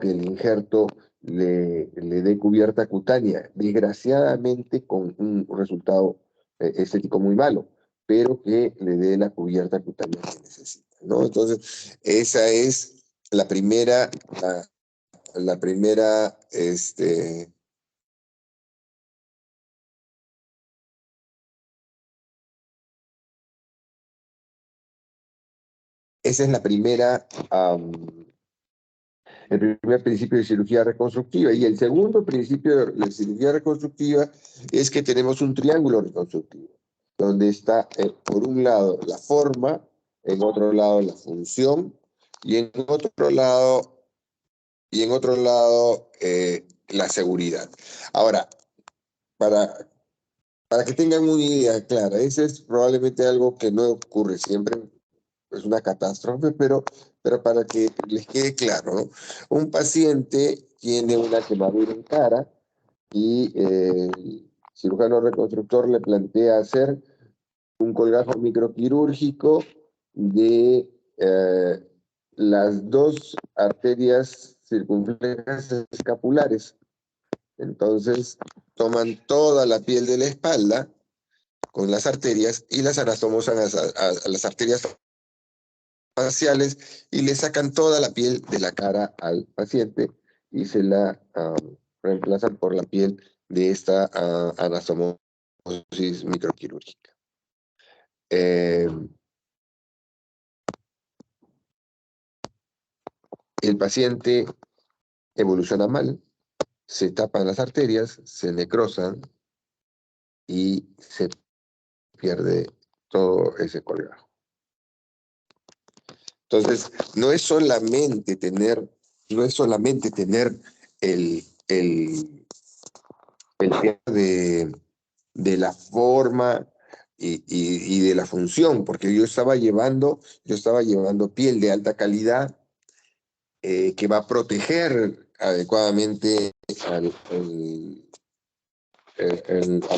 que el injerto le dé cubierta cutánea, desgraciadamente con un resultado estético muy malo, pero que le dé la cubierta cutánea que necesita, ¿no? Entonces, esa es la primera, la primera, esa es la primera, el primer principio de cirugía reconstructiva. Y el segundo principio de cirugía reconstructiva es que tenemos un triángulo reconstructivo, donde está, por un lado, la forma, en otro lado, la función, y en otro lado, la seguridad. Ahora, para, para que tengan una idea clara, ese es probablemente algo que no ocurre siempre, es una catástrofe, pero para que les quede claro, ¿no? Un paciente tiene una quemadura en cara y el cirujano reconstructor le plantea hacer un colgajo microquirúrgico de las dos arterias circunflejas escapulares. Entonces, toman toda la piel de la espalda con las arterias y las anastomosan a las arterias faciales y le sacan toda la piel de la cara al paciente y se la reemplazan por la piel de esta anastomosis microquirúrgica. Eh, el paciente evoluciona mal, se tapan las arterias, se necrosan y se pierde todo ese colgajo. Entonces, no es solamente tener el, el, el tema de la forma y de la función, porque yo estaba llevando piel de alta calidad que va a proteger adecuadamente al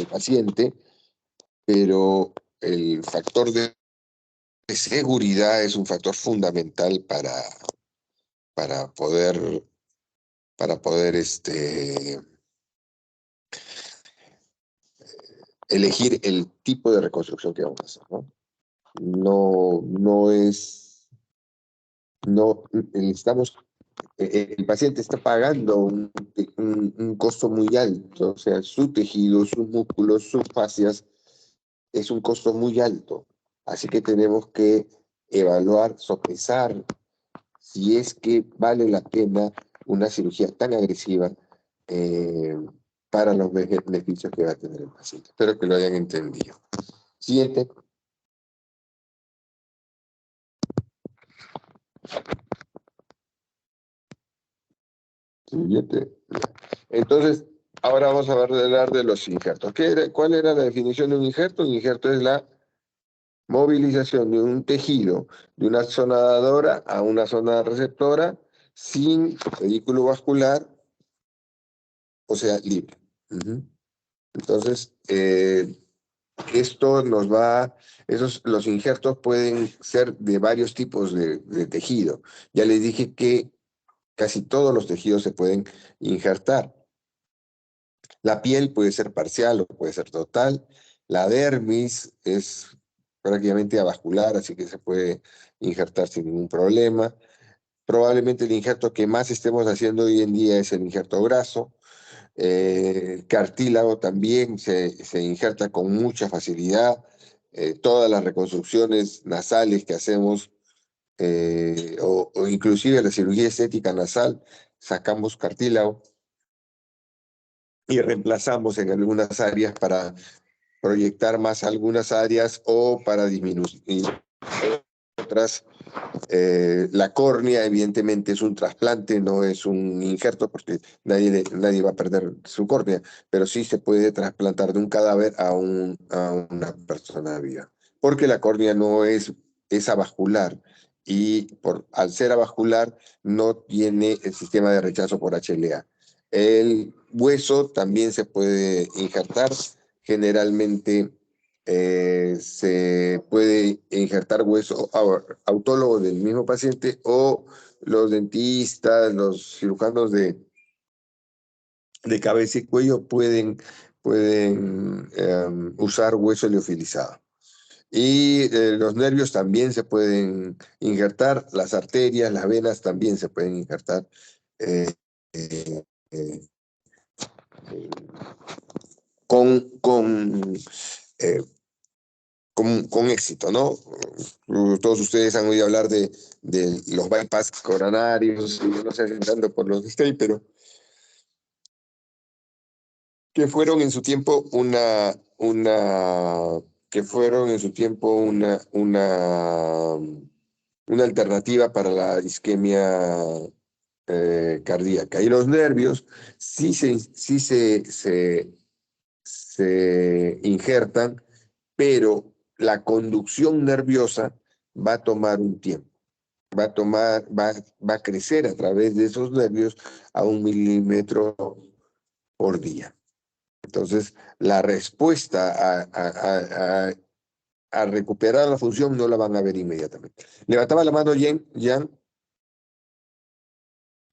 paciente, pero el factor de seguridad es un factor fundamental para poder, para poder elegir el tipo de reconstrucción que vamos a hacer, ¿no? No es, no, necesitamos, el paciente está pagando un costo muy alto, o sea, su tejido, sus músculos, sus fascias, es un costo muy alto. Así que tenemos que evaluar, sopesar si es que vale la pena una cirugía tan agresiva eh, para los beneficios que va a tener el paciente. Espero que lo hayan entendido. Siguiente. Siguiente. Entonces, ahora vamos a hablar de los injertos. ¿Cuál era la definición de un injerto? Un injerto es la movilización de un tejido de una zona dadora a una zona receptora sin vehículo vascular, o sea, libre. Entonces, los injertos pueden ser de varios tipos de tejido. Ya les dije que casi todos los tejidos se pueden injertar. La piel puede ser parcial o puede ser total. La dermis es prácticamente avascular, así que se puede injertar sin ningún problema. Probablemente el injerto que más estemos haciendo hoy en día es el injerto graso. Cartílago también se injerta con mucha facilidad. Todas las reconstrucciones nasales que hacemos, o inclusive la cirugía estética nasal, sacamos cartílago y reemplazamos en algunas áreas para proyectar más algunas áreas o para disminuir otras. La córnea, evidentemente, es un trasplante, no es un injerto, porque nadie va a perder su córnea, pero sí se puede trasplantar de un cadáver a una persona viva, porque la córnea no es avascular y al ser avascular no tiene el sistema de rechazo por HLA. El hueso también se puede injertar, generalmente se puede injertar hueso autólogo del mismo paciente o los dentistas, los cirujanos de cabeza y cuello pueden usar hueso liofilizado. Y los nervios también se pueden injertar, las arterias, las venas también se pueden injertar eh, eh, eh, con, eh, con éxito, ¿no? Todos ustedes han oído hablar de los bypass coronarios, y yo no sé si entrando por los de usted, pero que fueron en su tiempo que fueron en su tiempo una alternativa para la isquemia cardíaca. Y los nervios se injertan, pero la conducción nerviosa va a tomar un tiempo. Va a crecer a través de esos nervios a 1 milímetro por día. Entonces, la respuesta a recuperar la función no la van a ver inmediatamente. Levantaba la mano Jan.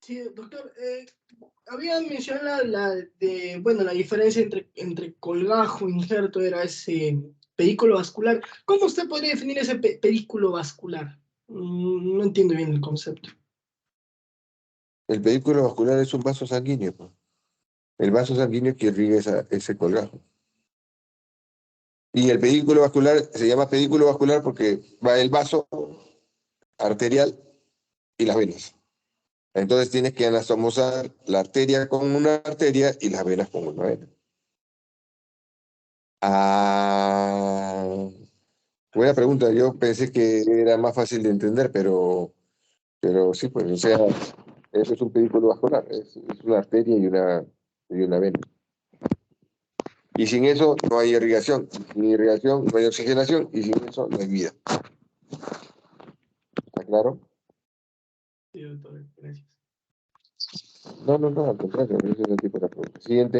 Sí, doctor, había mencionado bueno, la diferencia entre colgajo e injerto era ese pedículo vascular. ¿Cómo usted podría definir ese pedículo vascular? No entiendo bien el concepto. El pedículo vascular es un vaso sanguíneo, pues. El vaso sanguíneo que irriga ese colgajo. Y el pedículo vascular se llama pedículo vascular porque va el vaso arterial y las venas. Entonces tienes que anastomosar la arteria con una arteria y las venas con una vena. Ah, buena pregunta. Yo pensé que era más fácil de entender, pero sí, pues, o sea, eso es un pedículo vascular, es una arteria y una vena. Y sin eso no hay irrigación. Sin irrigación no hay oxigenación y sin eso no hay vida. ¿Está claro? Sí, doctor, gracias. No, al contrario, ese es el tipo de pregunta. Siguiente.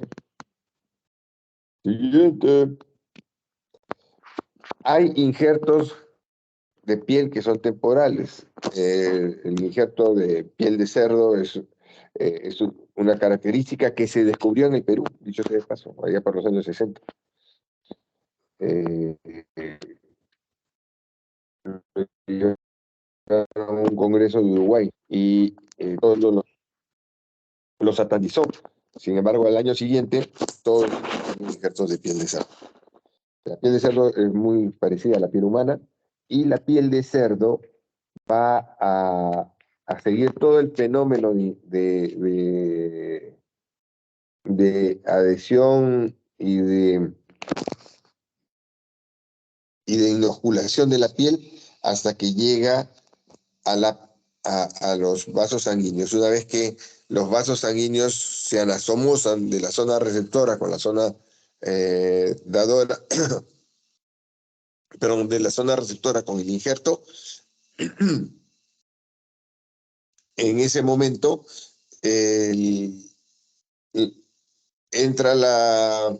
Hay injertos de piel que son temporales. El injerto de piel de cerdo es una característica que se descubrió en el Perú, dicho sea de paso, allá por los años 60. Eh, yo un congreso de Uruguay y todos los satanizó. Sin embargo, al año siguiente, todos son injertos de piel de cerdo. La piel de cerdo es muy parecida a la piel humana y la piel de cerdo va a seguir todo el fenómeno de adhesión y de inoculación de la piel hasta que llega a los vasos sanguíneos. Una vez que los vasos sanguíneos se anastomosan de la zona receptora con la zona dadora, perdón, de la zona receptora con el injerto, en ese momento el, entra la,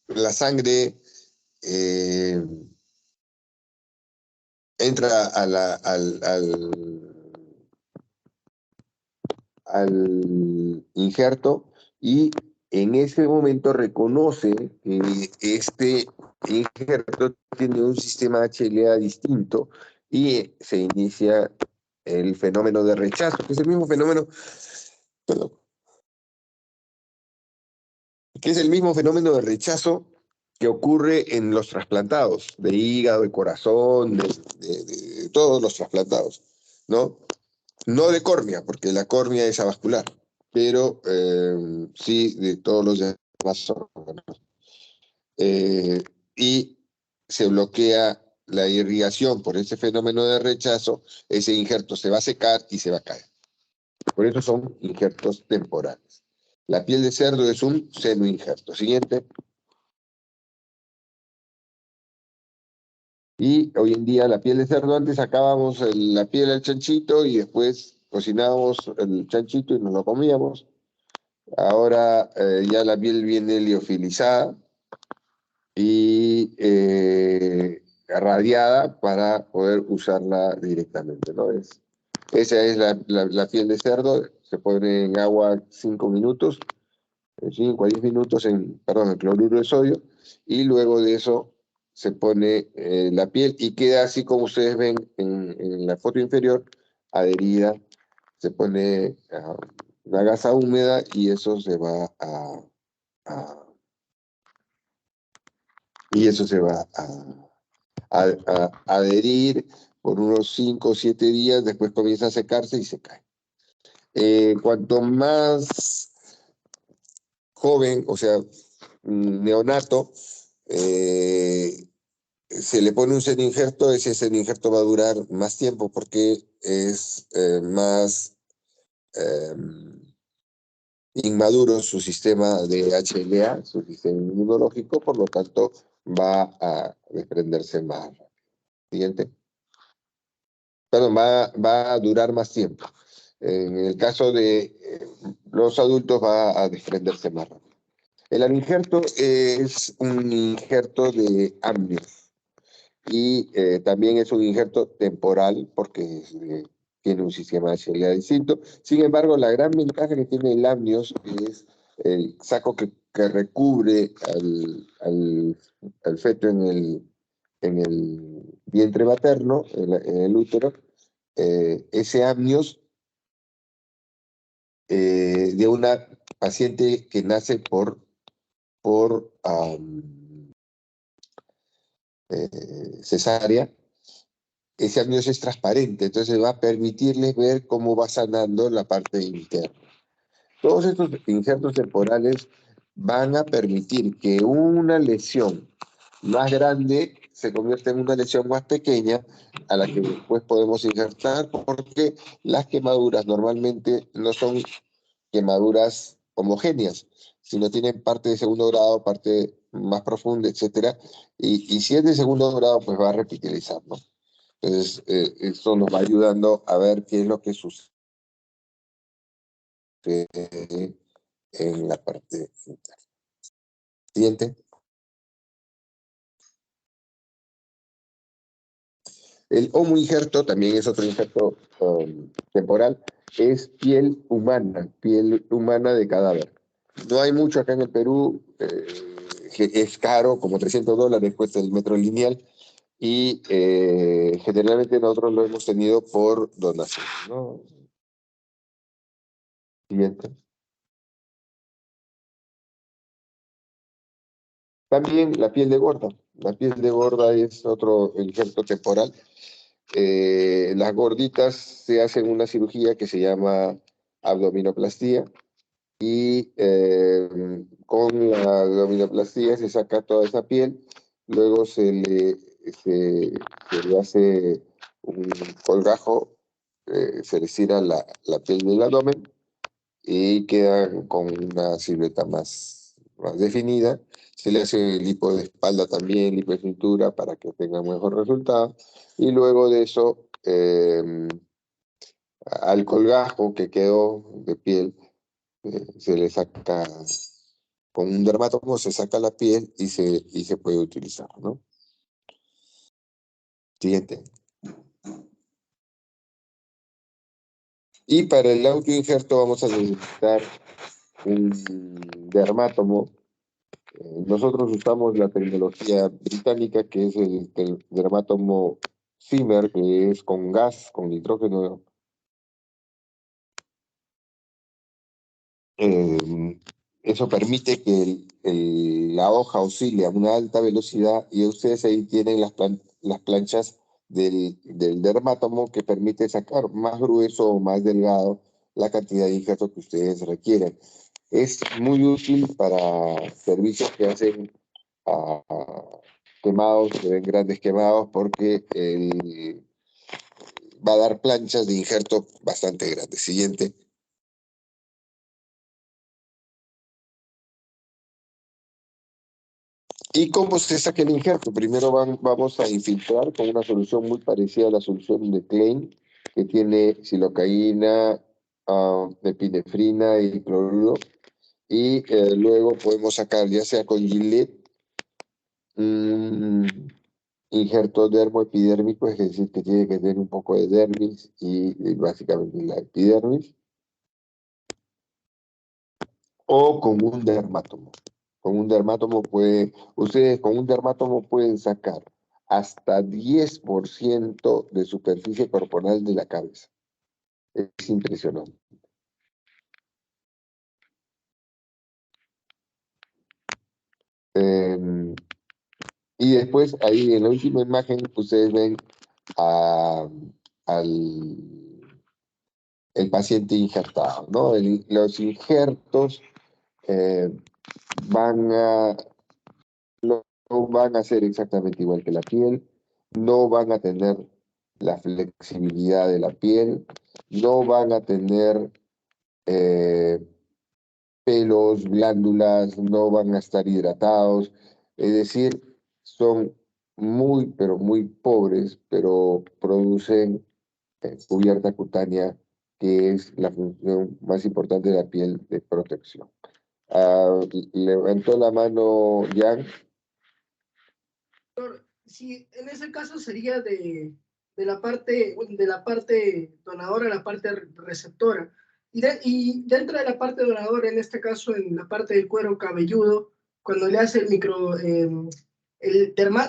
la sangre, eh, entra al injerto y en ese momento reconoce que este injerto tiene un sistema HLA distinto y se inicia el fenómeno de rechazo, que es el mismo fenómeno, perdón, que es el mismo fenómeno de rechazo que ocurre en los trasplantados de hígado, de corazón, de todos los trasplantados, ¿no? No de córnea, porque la córnea es avascular, pero sí de todos los demás órganos. Y se bloquea la irrigación por ese fenómeno de rechazo, ese injerto se va a secar y se va a caer. Por eso son injertos temporales. La piel de cerdo es un seno-injerto. Siguiente. Y hoy en día la piel de cerdo, antes sacábamos la piel al chanchito y después cocinábamos el chanchito y nos lo comíamos. Ahora ya la piel viene liofilizada y radiada para poder usarla directamente, ¿no? Esa es la piel de cerdo, se pone en agua 5 minutos, 5 a 10 minutos perdón, en cloruro de sodio, y luego de eso se pone la piel y queda así como ustedes ven en la foto inferior, adherida, se pone una gasa húmeda y eso se va a- y eso se va a adherir por unos 5 o 7 días, después comienza a secarse y se cae. Cuanto más joven, o sea, neonato, se le pone un seno-injerto, ese seno-injerto va a durar más tiempo porque es más eh, inmaduro su sistema de HLA, su sistema inmunológico, por lo tanto va a desprenderse más. Siguiente. Perdón, va a durar más tiempo. En el caso de los adultos va a desprenderse más rápido. El aninjerto es un injerto de amnios y también es un injerto temporal porque tiene un sistema de seguridad distinto. Sin embargo, la gran ventaja que tiene el amnios es el saco que recubre al feto en el vientre materno, en el útero. Ese amnios de una paciente que nace por cesárea. Ese amnios es transparente, entonces va a permitirles ver cómo va sanando la parte interna. Todos estos injertos temporales van a permitir que una lesión más grande se convierta en una lesión más pequeña a la que después podemos injertar porque las quemaduras normalmente no son quemaduras homogéneas, sino tienen parte de segundo grado, parte más profunda, etcétera. Y si es de segundo grado, pues va a reptilizar, ¿no? Entonces, esto nos va ayudando a ver qué es lo que sucede en la parte interna. Siguiente. El homoinjerto también es otro injerto temporal, es piel humana de cadáver. No hay mucho acá en el Perú, es caro, como $300 cuesta el metro lineal, y generalmente nosotros lo hemos tenido por donación, ¿no? Siguiente. También la piel de gorda. La piel de gorda es otro injerto temporal. Las gorditas se hacen una cirugía que se llama abdominoplastía y con la abdominoplastía se saca toda esa piel, luego se le hace un colgajo, se le estira la piel del abdomen y quedan con una silueta más definida. Se le hace lipo de espalda también, lipo de cintura para que tenga mejor resultado. Y luego de eso, al colgajo que quedó de piel, se le saca, con un dermatomo se saca la piel y se puede utilizar, ¿no? Siguiente. Y para el autoinjerto vamos a necesitar un dermátomo. Nosotros usamos la tecnología británica que es el dermátomo Zimmer, que es con gas, con nitrógeno. Eh, Eso permite que la hoja oscile a una alta velocidad y ustedes ahí tienen las planchas del dermátomo que permite sacar más grueso o más delgado la cantidad de injertos que ustedes requieren. Es muy útil para servicios que hacen quemados, se ven grandes quemados porque va a dar planchas de injerto bastante grandes. Siguiente. ¿Y cómo se saca el injerto? Primero vamos a infiltrar con una solución muy parecida a la solución de Klein, que tiene silocaína, epinefrina y cloruro. Y luego podemos sacar, ya sea con Gillette, un injerto dermoepidérmico, es decir, que tiene que tener un poco de dermis y básicamente la epidermis, o con un dermátomo. Con un dermátomo ustedes con un dermátomo pueden sacar hasta 10% de superficie corporal de la cabeza. Es impresionante. Eh, y después, ahí en la última imagen, ustedes ven a- al el paciente injertado, ¿no? Los injertos eh, van a, no van a ser exactamente igual que la piel, no van a tener la flexibilidad de la piel, no van a tener eh, pelos, glándulas, no van a estar hidratados, es decir, son muy, pero muy pobres, pero producen cubierta cutánea, que es la función más importante de la piel de protección. Ah, levantó la mano Jan. Sí, en ese caso sería de la parte donadora a la parte receptora. Y dentro de la parte donadora, en este caso en la parte del cuero cabelludo, cuando le hace el micro,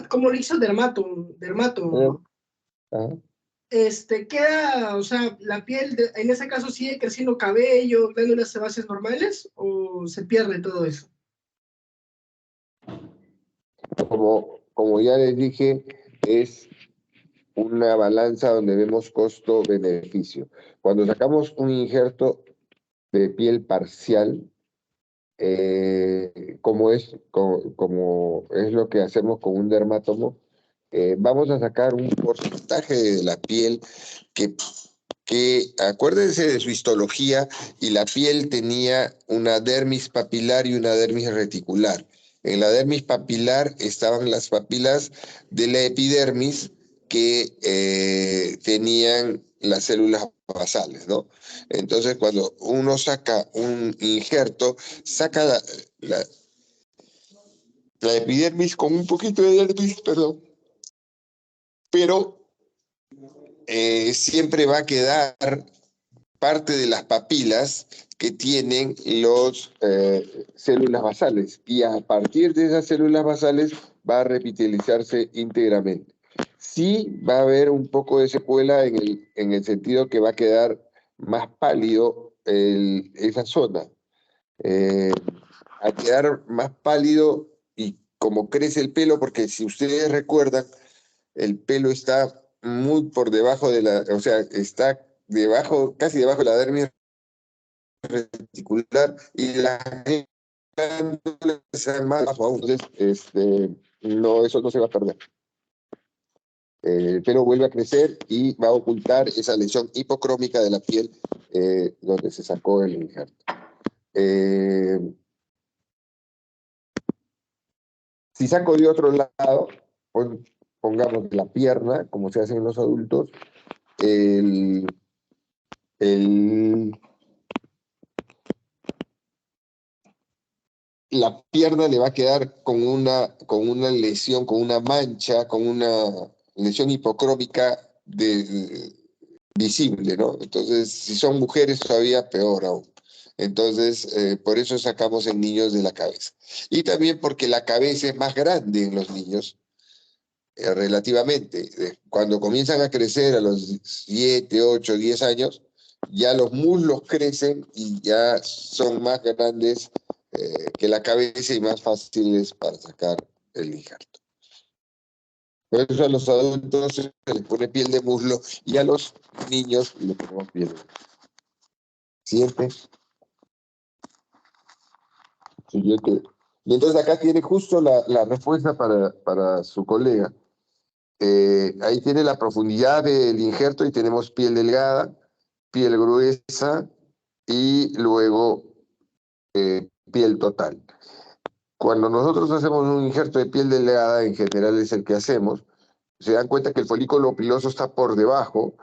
¿cómo le hizo? Dermato, Eh, ¿no? ajá. Queda, o sea, la piel, en ese caso sigue creciendo cabello, glándulas sebáceas normales, o se pierde todo eso. Como ya les dije, es una balanza donde vemos costo-beneficio. Cuando sacamos un injerto de piel parcial, como es lo que hacemos con un dermatomo, vamos a sacar un porcentaje de la piel que, que acuérdense de su histología, y la piel tenía una dermis papilar y una dermis reticular. En la dermis papilar estaban las papilas de la epidermis que tenían las células basales, ¿no? Entonces, cuando uno saca un injerto, saca la, la epidermis con un poquito de dermis, perdón, pero siempre va a quedar parte de las papilas que tienen los células basales, y a partir de esas células basales va a repitalizarse íntegramente. Sí va a haber un poco de secuela en el sentido que va a quedar más pálido esa zona. Eh, a quedar más pálido y como crece el pelo, porque si ustedes recuerdan, el pelo está muy por debajo o sea, está debajo, casi debajo de la dermis reticular, y las glándulas están más abajo aún. Entonces, no, eso no se va a perder. El pelo vuelve a crecer y va a ocultar esa lesión hipocrómica de la piel donde se sacó el injerto. Eh, si saco de otro lado, pongamos la pierna, como se hace en los adultos, el, el la pierna le va a quedar con una lesión, con una mancha, con una lesión hipocrómica visible, ¿no? Entonces, si son mujeres, todavía peor aún. Entonces, por eso sacamos en niños de la cabeza. Y también porque la cabeza es más grande en los niños, relativamente. Cuando comienzan a crecer a los 7, 8, 10 años, ya los muslos crecen y ya son más grandes que la cabeza y más fáciles para sacar el injerto. Por eso a los adultos se les pone piel de muslo y a los niños les ponemos piel de muslo. Siguiente. Siguiente. Y entonces acá tiene justo la respuesta para su colega. Ahí tiene la profundidad del injerto y tenemos piel delgada, piel gruesa y luego piel total. Cuando nosotros hacemos un injerto de piel delgada, en general es el que hacemos, se dan cuenta que el folículo piloso está por debajo,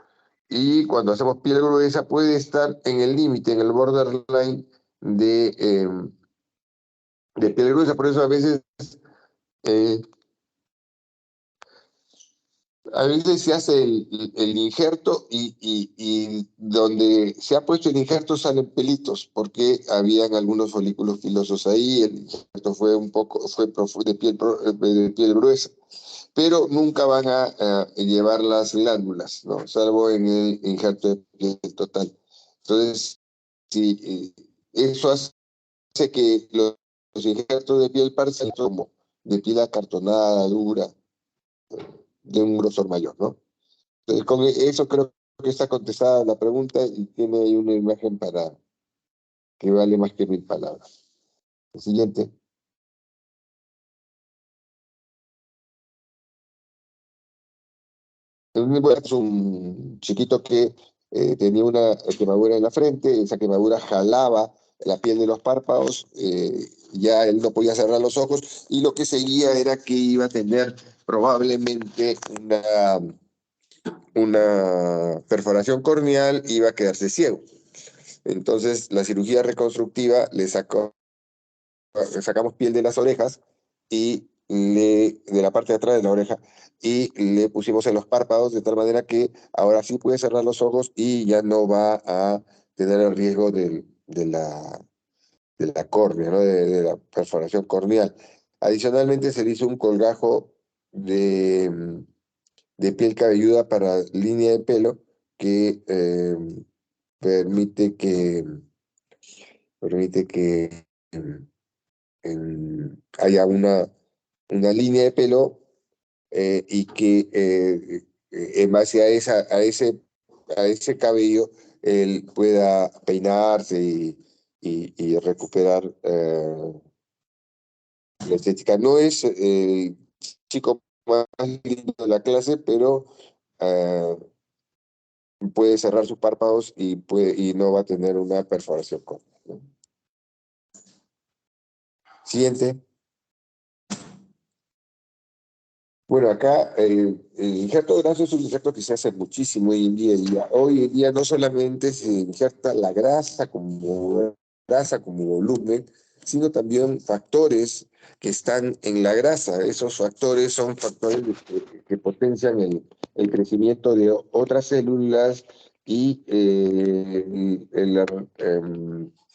y cuando hacemos piel gruesa puede estar en el límite, en el borderline de piel gruesa. Por eso a veces eh, A veces se hace el injerto y donde se ha puesto el injerto salen pelitos, porque habían algunos folículos pilosos ahí, el injerto fue un poco, de piel gruesa, pero nunca van a llevar las glándulas, ¿no? Salvo en el injerto de piel total. Entonces, sí, eso hace que los injertos de piel parcial como de piel acartonada, dura, de un grosor mayor, ¿no? Entonces, con eso creo que está contestada la pregunta y tiene ahí una imagen para que vale más que 1000 palabras. El siguiente. Es un chiquito que tenía una quemadura en la frente, esa quemadura jalaba la piel de los párpados, ya él no podía cerrar los ojos y lo que seguía era que iba a tener probablemente una perforación corneal, iba a quedarse ciego. Entonces la cirugía reconstructiva le sacamos piel de las orejas y de la parte de atrás de la oreja y le pusimos en los párpados de tal manera que ahora sí puede cerrar los ojos y ya no va a tener el riesgo de la córnea, ¿no? De la perforación corneal. Adicionalmente se le hizo un colgajo de piel cabelluda para línea de pelo que permite que, permite que haya una línea de pelo y que en base a ese cabello él pueda peinarse y recuperar la estética. No es el chico más lindo de la clase, pero eh, puede cerrar sus párpados y no va a tener una perforación córnea, ¿no? Siguiente. Bueno, acá el injerto graso es un injerto que se hace muchísimo hoy en día. Y hoy en día no solamente se injerta la grasa como volumen, sino también factores que están en la grasa. Esos factores son factores que potencian el crecimiento de otras células y,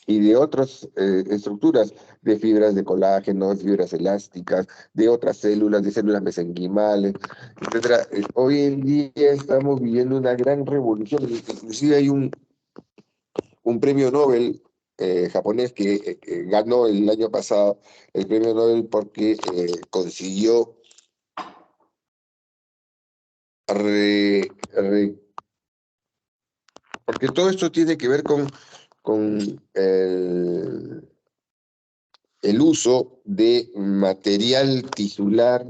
y de otras estructuras, de fibras de colágeno, fibras elásticas, de otras células, de células mesenquimales, etcétera. Hoy en día estamos viviendo una gran revolución. Inclusive hay un premio Nobel japonés que ganó el año pasado el premio Nobel porque consiguió re- re- porque todo esto tiene que ver con el uso de material tisular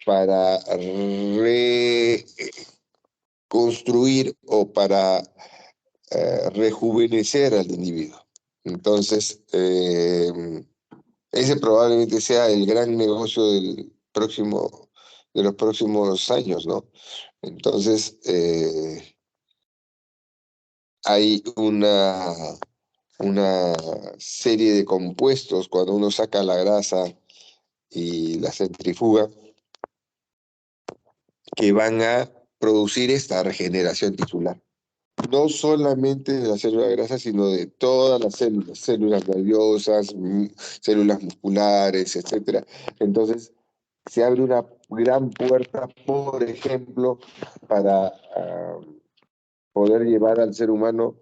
para reconstruir o para rejuvenecer al individuo. Entonces, ese probablemente sea el gran negocio de los próximos años, ¿no? Entonces, hay una serie de compuestos cuando uno saca la grasa y la centrifuga que van a producir esta regeneración tisular. No solamente de la célula grasa, sino de todas las células nerviosas, células musculares, etcétera. Entonces, se abre una gran puerta, por ejemplo, para poder llevar al ser humano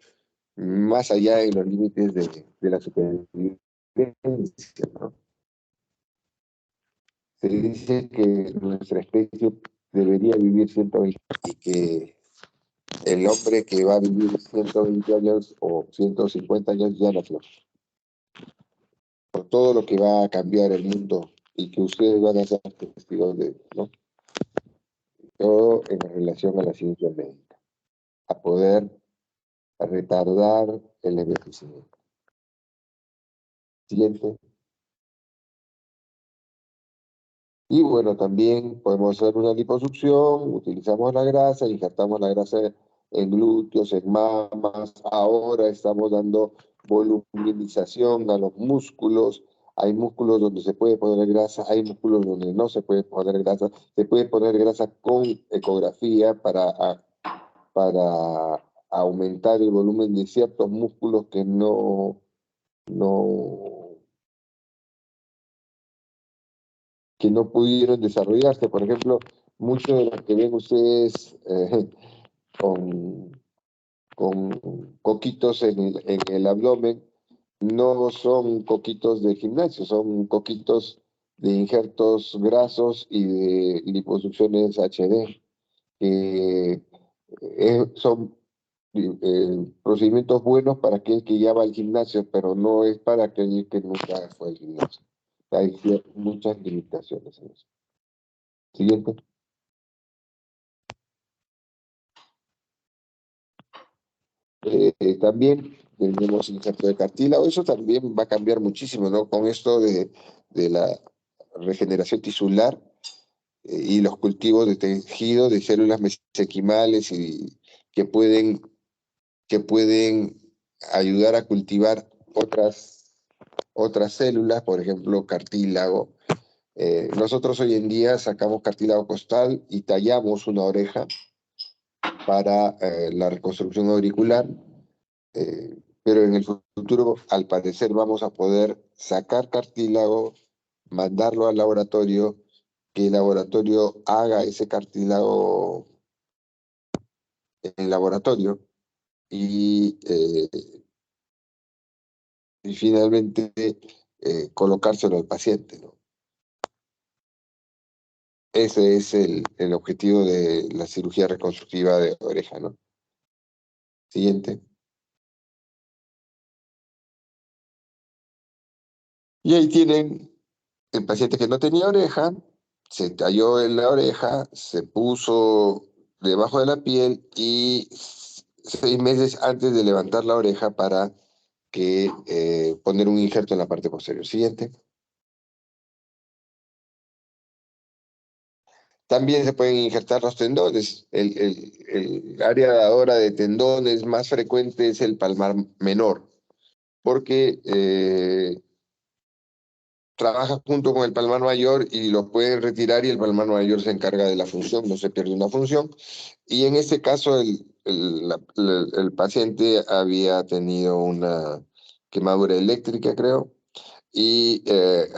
más allá de los límites de la supervivencia, ¿no? Se dice que nuestra especie debería vivir 120 y que el hombre que va a vivir 120 años o 150 años ya nació. Por todo lo que va a cambiar el mundo y que ustedes van a ser testigos de, ¿no? Todo en relación a la ciencia médica, a poder retardar el envejecimiento. Siguiente. Y bueno, también podemos hacer una liposucción, utilizamos la grasa, injertamos la grasa en glúteos, en mamas. Ahora estamos dando voluminización a los músculos, Hay músculos donde se puede poner grasa, hay músculos donde no se puede poner grasa. Se puede poner grasa con ecografía para aumentar el volumen de ciertos músculos que no, que no pudieron desarrollarse. Por ejemplo, muchos de los que ven ustedes con, con coquitos en el abdomen no son coquitos de gimnasio, son coquitos de injertos grasos y de liposucciones HD, que son procedimientos buenos para aquel que ya va al gimnasio, pero no es para aquel que nunca fue al gimnasio. Hay muchas limitaciones en eso. Siguiente. También tenemos injerto de cartílago. Eso también va a cambiar muchísimo, ¿no? Con esto de la regeneración tisular y los cultivos de tejido de células mesenquimales y que pueden, que pueden ayudar a cultivar otras células, por ejemplo, cartílago. Nosotros hoy en día sacamos cartílago costal y tallamos una oreja para la reconstrucción auricular, pero en el futuro, al parecer, vamos a poder sacar cartílago, mandarlo al laboratorio, que el laboratorio haga ese cartílago en laboratorio y, y finalmente colocárselo al paciente, ¿no? Ese es el objetivo de la cirugía reconstructiva de oreja, ¿no? Siguiente. Y ahí tienen el paciente que no tenía oreja, se talló en la oreja, se puso debajo de la piel y 6 meses antes de levantar la oreja para poner un injerto en la parte posterior. Siguiente. También se pueden injertar los tendones. El área dadora de tendones más frecuente es el palmar menor, porque trabaja junto con el palmar mayor y lo pueden retirar y el palmar mayor se encarga de la función, no se pierde una función. Y en este caso el paciente había tenido una quemadura eléctrica, creo, y se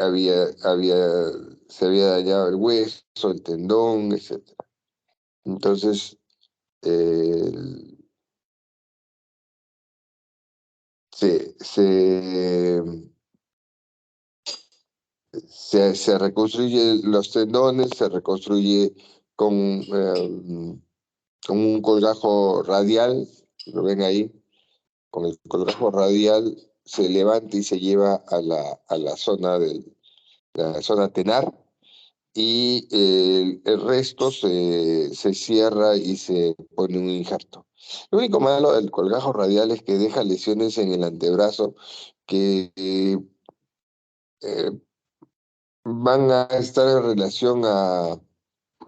había dañado el hueso, el tendón, etc. Entonces, eh, se, se, se reconstruye los tendones, se reconstruye con, con un colgajo radial, lo ven ahí, con el colgajo radial se levanta y se lleva a la zona tenar y el resto se cierra y se pone un injerto. Lo único malo del colgajo radial es que deja lesiones en el antebrazo que eh, van a estar en relación a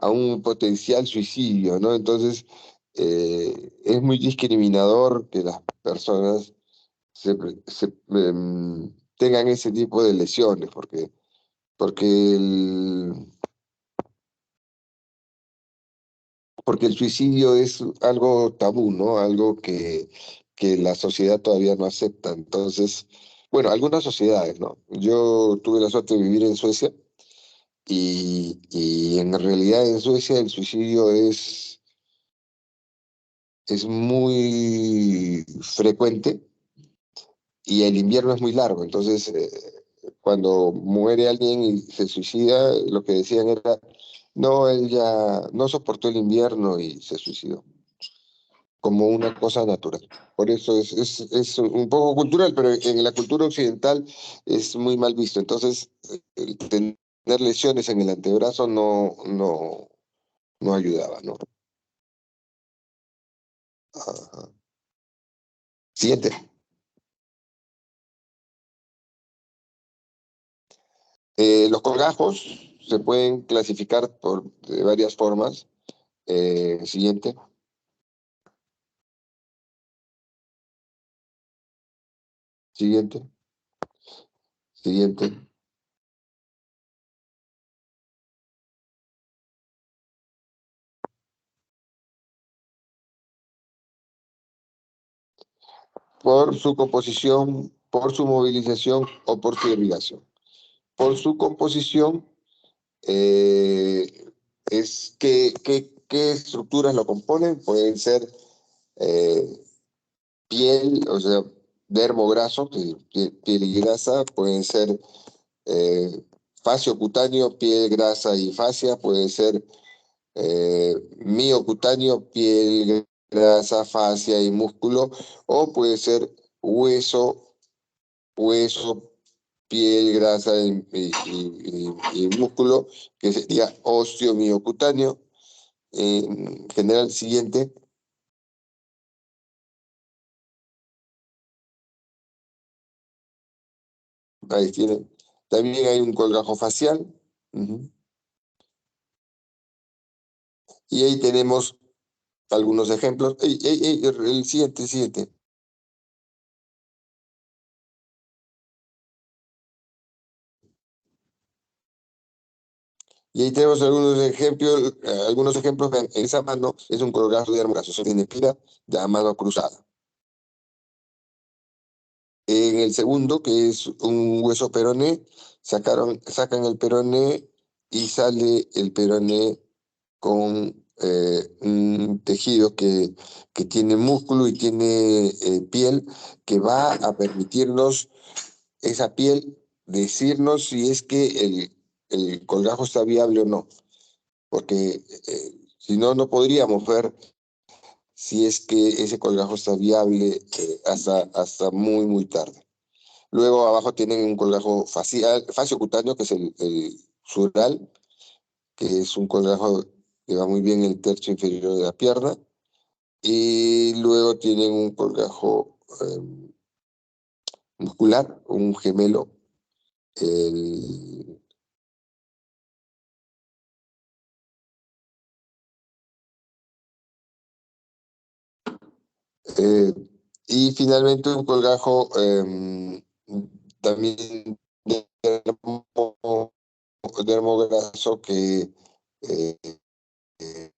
un potencial suicidio, ¿no? Entonces, es muy discriminador que las personas tengan ese tipo de lesiones, porque porque el suicidio es algo tabú, ¿no? Algo que la sociedad todavía no acepta. Entonces, bueno, algunas sociedades, ¿no? Yo tuve la suerte de vivir en Suecia y en realidad en Suecia el suicidio es muy frecuente y el invierno es muy largo. Entonces, cuando muere alguien y se suicida, lo que decían era, no, él ya no soportó el invierno y se suicidó, como una cosa natural. Por eso es un poco cultural, pero en la cultura occidental es muy mal visto. Entonces, el tener lesiones en el antebrazo no ayudaba, ¿no? Ajá. Siguiente. Los colgajos se pueden clasificar de varias formas. Siguiente, siguiente, siguiente. por su composición, por su movilización o por su irrigación. Por su composición es qué estructuras lo componen. Pueden ser eh, piel, o sea, dermograso, piel y grasa, pueden ser fascio cutáneo, piel, grasa y fascia, puede ser miocutáneo, piel, grasa, fascia y músculo, o puede ser hueso, piel, grasa y músculo, que sería osteomiocutáneo. En general, siguiente. Ahí tiene. También hay un colgajo facial. Ujú. Y ahí tenemos algunos ejemplos. El siguiente. Y ahí tenemos algunos ejemplos. Vean, en esa mano es un colgajo de brazo, se tiene pila de la mano cruzada. En el segundo, que es un hueso peroné, sacan el peroné y sale el peroné con un tejido que tiene músculo y tiene piel, que va a permitirnos esa piel decirnos si es que el colgajo está viable o no, porque si no, no podríamos ver si es que ese colgajo está viable hasta muy, muy tarde. Luego abajo tienen un colgajo facial, faciocutáneo, que es el sural, que es un colgajo que va muy bien en el tercio inferior de la pierna. Y luego tienen un colgajo muscular, un gemelo. El, eh, y finalmente un colgajo también dermo- dermograso que eh, eh,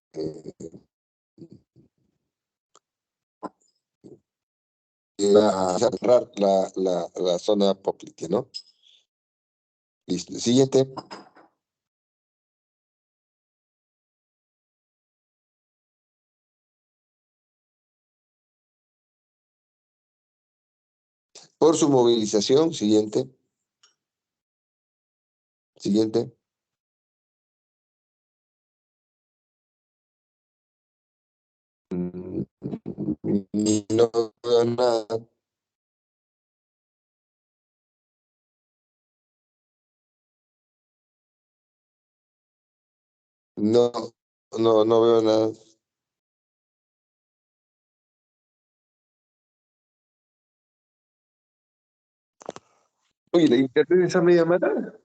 va a cerrar la zona poplite, ¿no? Listo. Siguiente. Por su movilización, siguiente. No veo nada. No, no veo nada. Oye, la internet está media mala.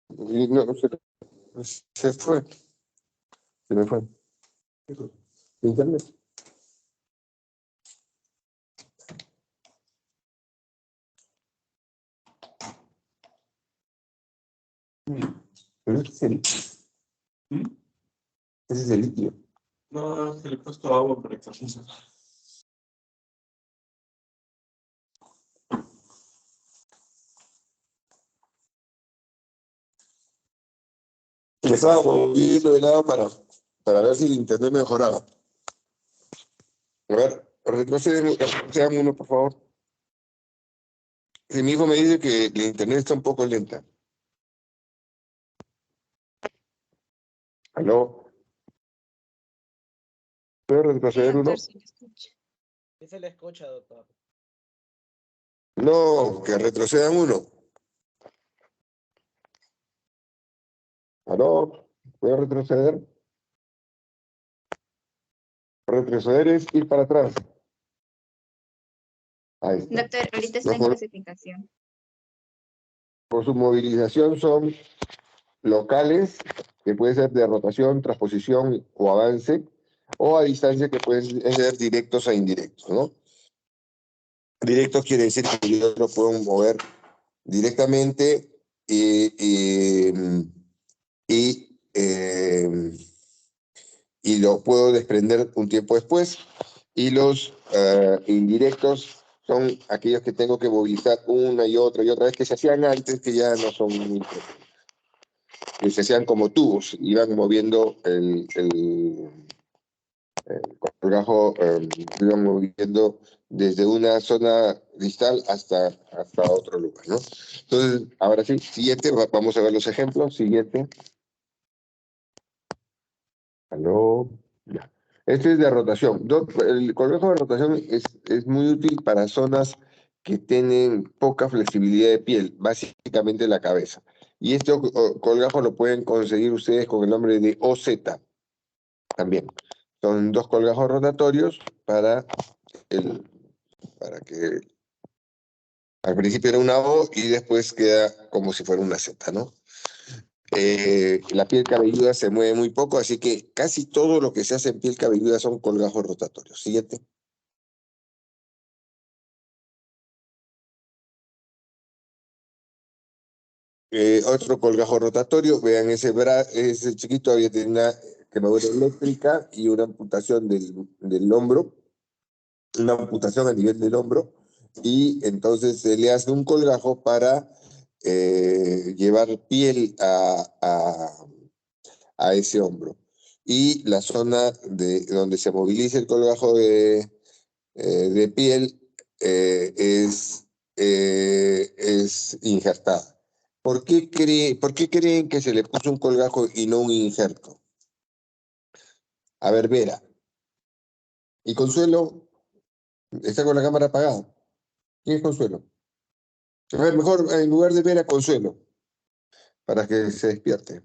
Y no, se fue, se me fue. La internet. Pero ese es el litio. No, se le he puesto agua para que funcione. Le estaba moviendo de lado para ver si el internet mejoraba. A ver, retrocedan uno, por favor. Si mi hijo me dice que el internet está un poco lenta. ¿Aló? ¿Puede Sí, retroceder uno? doctor, sí le escucho. Sí se le escucha, doctor. No, que retrocedan uno. ¿Aló? ¿Puede retroceder? Retroceder es ir para atrás. Ahí está. Doctor, ahorita está en Mejor. clasificación. Por su movilización son locales, que puede ser de rotación, transposición o avance, o a distancia, que pueden ser directos e indirectos, ¿no? Directos quiere decir que yo lo puedo mover directamente y, y, y, y lo puedo desprender un tiempo después. Y los indirectos son aquellos que tengo que movilizar una y otra vez, que se hacían antes, que ya no son muy importantes. Que se hacían como tubos, iban moviendo el colgajo, iban moviendo desde una zona distal hasta otro lugar, ¿no? Entonces, ahora sí, siguiente, vamos a ver los ejemplos. Siguiente. ¿Aló? Ya. Este es de rotación. El colgajo de rotación es muy útil para zonas que tienen poca flexibilidad de piel, básicamente la cabeza. Y este colgajo lo pueden conseguir ustedes con el nombre de OZ también. Son dos colgajos rotatorios para que al principio era una O y después queda como si fuera una Z, ¿no? La piel cabelluda se mueve muy poco, así que casi todo lo que se hace en piel cabelluda son colgajos rotatorios. Siguiente. Otro colgajo rotatorio, vean ese chiquito había tenido una quemadura eléctrica y una amputación del hombro, una amputación a nivel del hombro, y entonces se le hace un colgajo para llevar piel a ese hombro. Y la zona donde se moviliza el colgajo de piel es injertada. ¿Por qué creen que se le puso un colgajo y no un injerto? A ver, Vera. ¿Y Consuelo? ¿Está con la cámara apagada? ¿Quién es Consuelo? A ver, mejor en lugar de Vera, Consuelo, para que se despierte.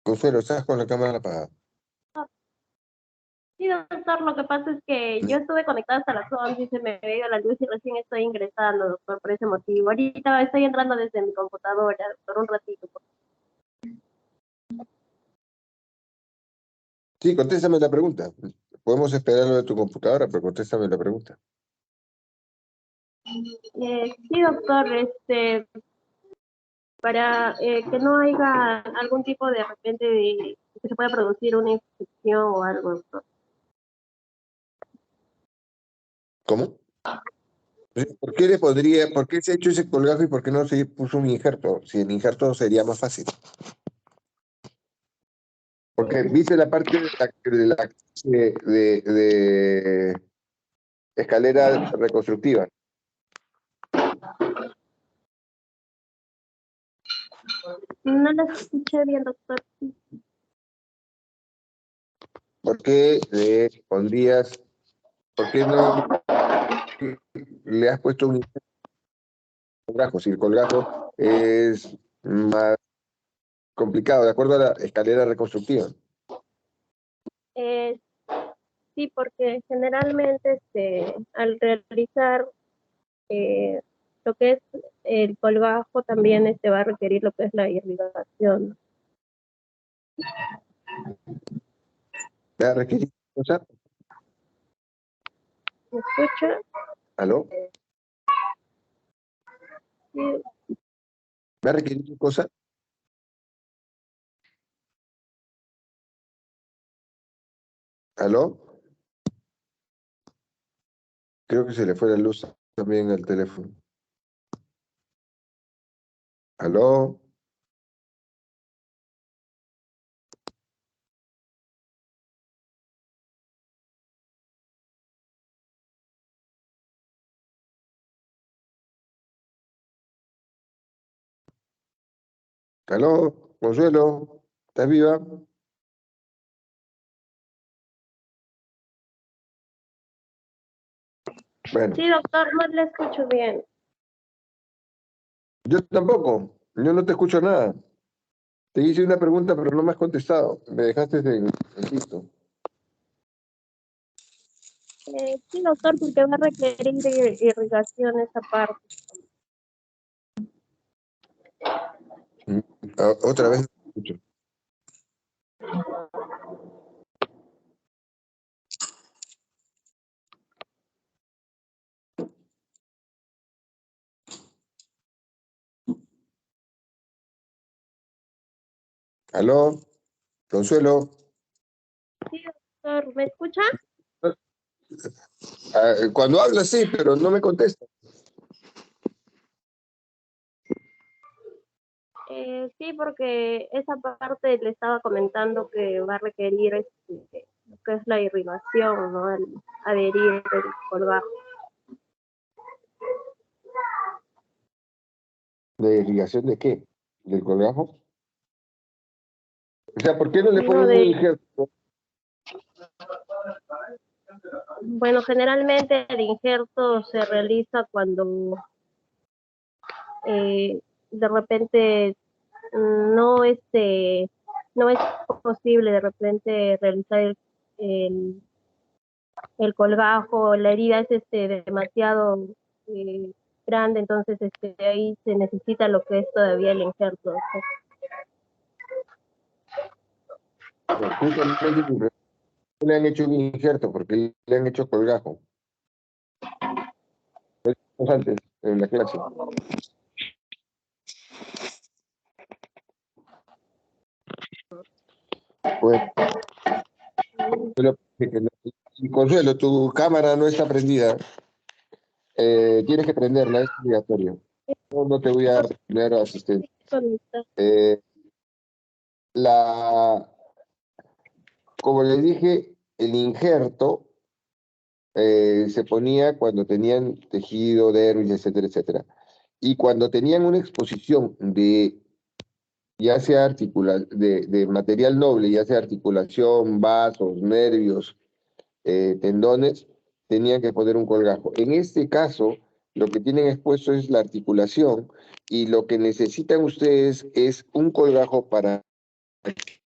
Consuelo, estás con la cámara apagada. Sí, doctor, lo que pasa es que yo estuve conectada hasta las 11 y se me dio la luz y recién estoy ingresando, doctor, por ese motivo. Ahorita estoy entrando desde mi computadora, por un ratito. Sí, contéstame la pregunta. Podemos esperar lo de tu computadora, pero contéstame la pregunta. Sí, doctor, para que no haya algún tipo de repente de que se pueda producir una infección o algo, doctor. ¿Cómo? ¿Por qué se ha hecho ese colgajo y por qué no se puso un injerto? Si el injerto sería más fácil. Porque viste la parte de escalera reconstructiva. No la escuché bien, doctor. ¿Por qué por qué no le has puesto un colgajo? Si el colgajo es más complicado, de acuerdo a la escalera reconstructiva. Eh, sí, porque generalmente al realizar eh, lo que es el colgajo también va a requerir lo que es la irrigación. ¿Va a requerir cosa? ¿Me escucha? ¿Aló? Sí, ¿Va a requerir cosa? ¿Aló? Creo que se le fue la luz también al teléfono. ¿Aló? ¿Aló? Consuelo, ¿estás viva? Bueno, sí, doctor, no le escucho bien. yo tampoco. Yo no te escucho nada. Te hice una pregunta, pero no me has contestado. Me dejaste en visto. Sí, doctor, porque va a requerir irrigación esa parte. Otra vez no te escucho. ¿Aló? Consuelo. Sí, doctor, ¿me escucha? Cuando hablas sí, pero no me contesta. Sí, porque esa parte le estaba comentando que va a requerir lo que es la irrigación, ¿no? Al adherir el colgajo. ¿De irrigación de qué? ¿Del colgajo? O sea, ¿por qué no le No ponen un de, injerto? bueno, generalmente el injerto se realiza cuando de repente no no es posible de repente realizar el, el colgajo, la herida es demasiado eh, grande, entonces ahí se necesita lo que es todavía el injerto. Justamente no le han hecho un injerto porque le han hecho colgajo. Antes, en la clase. Bueno, y Consuelo, tu cámara no está prendida. Tienes que prenderla, es obligatorio. No te voy a poner asistencia. Eh, la, como les dije, el injerto se ponía cuando tenían tejido, dermis, etcétera, etcétera. Y cuando tenían una exposición de, ya sea de material noble, ya sea articulación, vasos, nervios, tendones, tenían que poner un colgajo. En este caso, lo que tienen expuesto es la articulación y lo que necesitan ustedes es un colgajo para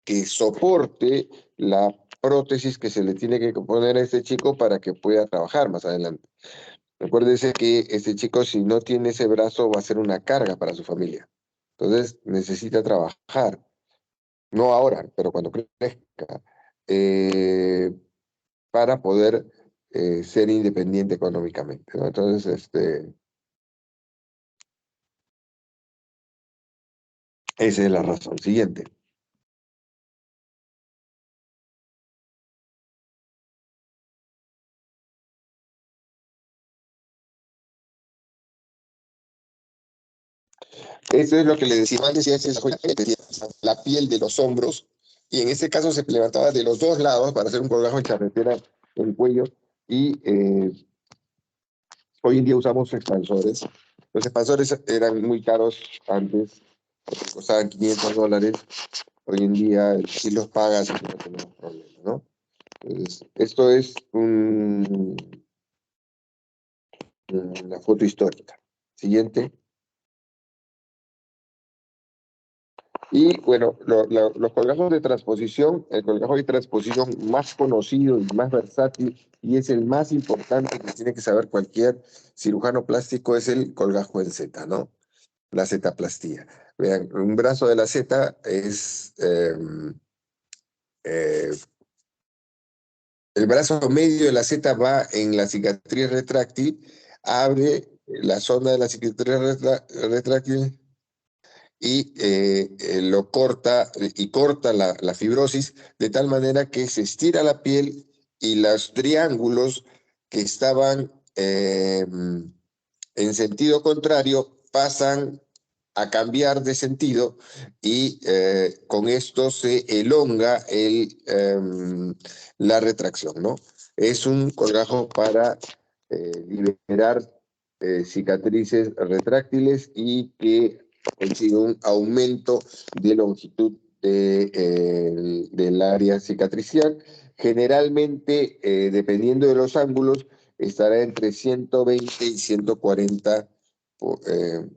que soporte la prótesis que se le tiene que poner a este chico para que pueda trabajar más adelante. Recuérdese que este chico, si no tiene ese brazo, va a ser una carga para su familia. Entonces, necesita trabajar. No ahora, pero cuando crezca. Para poder ser independiente económicamente, ¿no? Entonces, esa es la razón. Siguiente. Eso es lo que le decía antes, la piel de los hombros, y en este caso se levantaba de los dos lados para hacer un colgajo en charretera en el cuello, y hoy en día usamos expansores. Los expansores eran muy caros antes, costaban $500. Hoy en día, si los pagas, no tenemos problema, ¿no? Entonces, esto es una foto histórica. Siguiente. Y bueno, los colgajos de transposición, el colgajo de transposición más conocido y más versátil, y es el más importante que tiene que saber cualquier cirujano plástico, es el colgajo en Z, ¿no? La Z-plastía. Vean, un brazo de la Z es eh, el brazo medio de la Z va en la cicatriz retráctil, abre la zona de la cicatriz retráctil y lo corta y corta la fibrosis de tal manera que se estira la piel y los triángulos que estaban en sentido contrario pasan a cambiar de sentido y con esto se elonga la retracción, ¿no? Es un colgajo para liberar cicatrices retráctiles y que consigue un aumento de longitud del área cicatricial. Generalmente, dependiendo de los ángulos, estará entre 120 y 140, eh,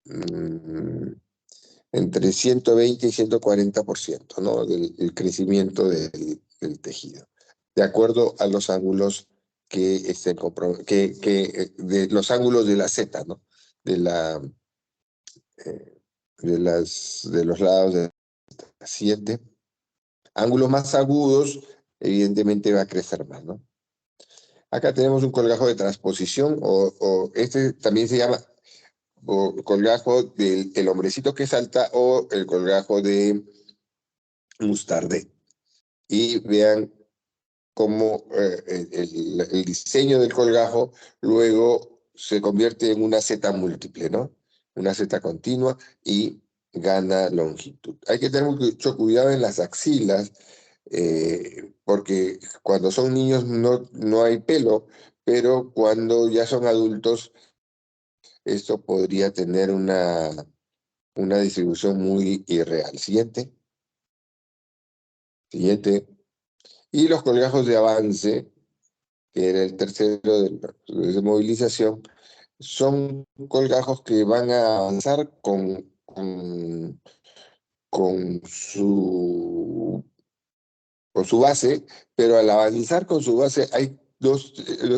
mm, entre 120 y 140%, ¿no? Del crecimiento del tejido, de acuerdo a los ángulos que estén de los ángulos de la Z, ¿no? De la de los lados de la siguiente. Ángulos más agudos, evidentemente va a crecer más, ¿no? Acá tenemos un colgajo de transposición, o este también se llama o colgajo del el hombrecito que salta, o el colgajo de Mustardé. Y vean cómo el diseño del colgajo luego se convierte en una Z múltiple, ¿no? Una Z continua y gana longitud. Hay que tener mucho cuidado en las axilas, porque cuando son niños no hay pelo, pero cuando ya son adultos, esto podría tener una distribución muy irreal. Siguiente. Siguiente. Y los colgajos de avance, que era el tercero de movilización, son colgajos que van a avanzar con con su base, pero al avanzar con su base hay dos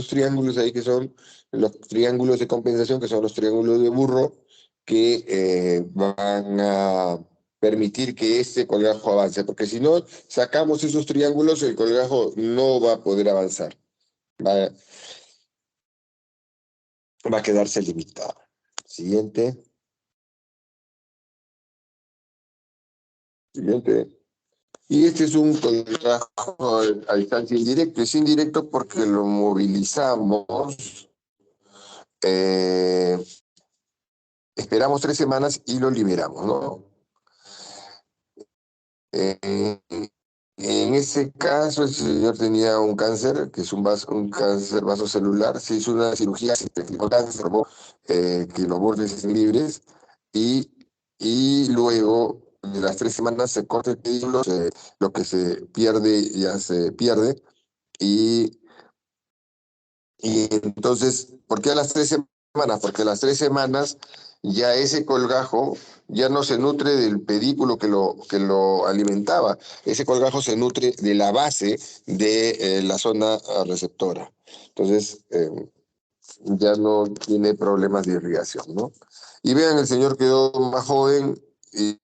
triángulos ahí que son los triángulos de compensación, que son los triángulos de Burro, que van a permitir que este colgajo avance, porque si no sacamos esos triángulos, el colgajo no va a poder avanzar, va, va a quedarse limitado. Siguiente. Siguiente. Y este es un colgajo a distancia indirecta. Es indirecto porque lo movilizamos, eh, esperamos 3 semanas y lo liberamos, ¿no? En ese caso, el señor tenía un cáncer, que es un cáncer vasocelular. Se hizo una cirugía, se detectó cáncer, que los bordes estén libres, y, y luego de las 3 semanas se corta el pedículo, lo que se pierde ya se pierde, y entonces, ¿por qué a las 3 semanas? Porque a las 3 semanas ya ese colgajo ya no se nutre del pedículo que lo alimentaba. Ese colgajo se nutre de la base de la zona receptora. Entonces, ya no tiene problemas de irrigación, ¿no? Y vean, el señor quedó más joven y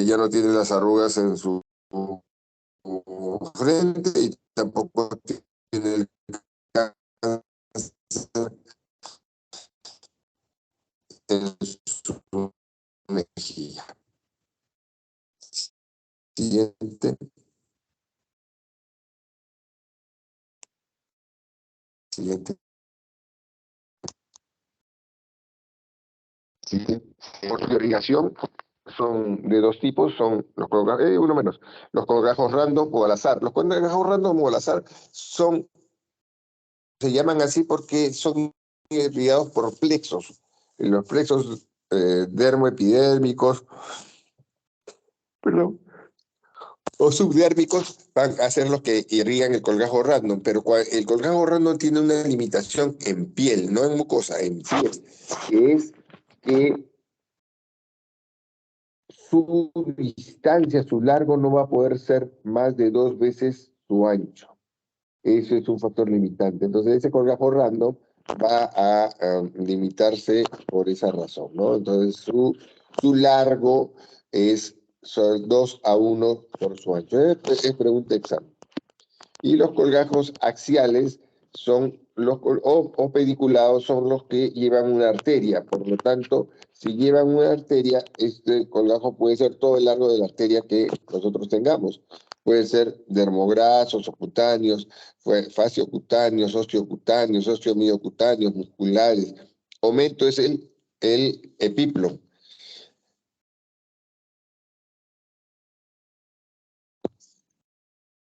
ya no tiene las arrugas en su frente y tampoco tiene el cáncer en su mejilla. Siguiente. Siguiente. Siguiente. Por irrigación son de dos tipos, son los colgajos, uno menos, los colgajos random o al azar. Los colgajos random o al azar se llaman así porque son irrigados por plexos. Los plexos dermoepidérmicos, perdón, o subdérmicos van a ser los que irrigan el colgajo random, pero el colgajo random tiene una limitación en piel, no en mucosa, en piel, que es que su distancia, su largo no va a poder ser más de 2 veces su ancho. Eso es un factor limitante. Entonces ese colgajo random va a limitarse por esa razón, ¿no? Entonces su largo son 2:1 por su ancho. Es pregunta de examen. Y los colgajos axiales son o pediculados son los que llevan una arteria. Por lo tanto, si llevan una arteria, este colgajo puede ser todo el largo de la arteria que nosotros tengamos. Puede ser dermograsos o cutáneos, fasciocutáneos, osteocutáneos, osteomiocutáneos, musculares. Aumento es el epíplomo.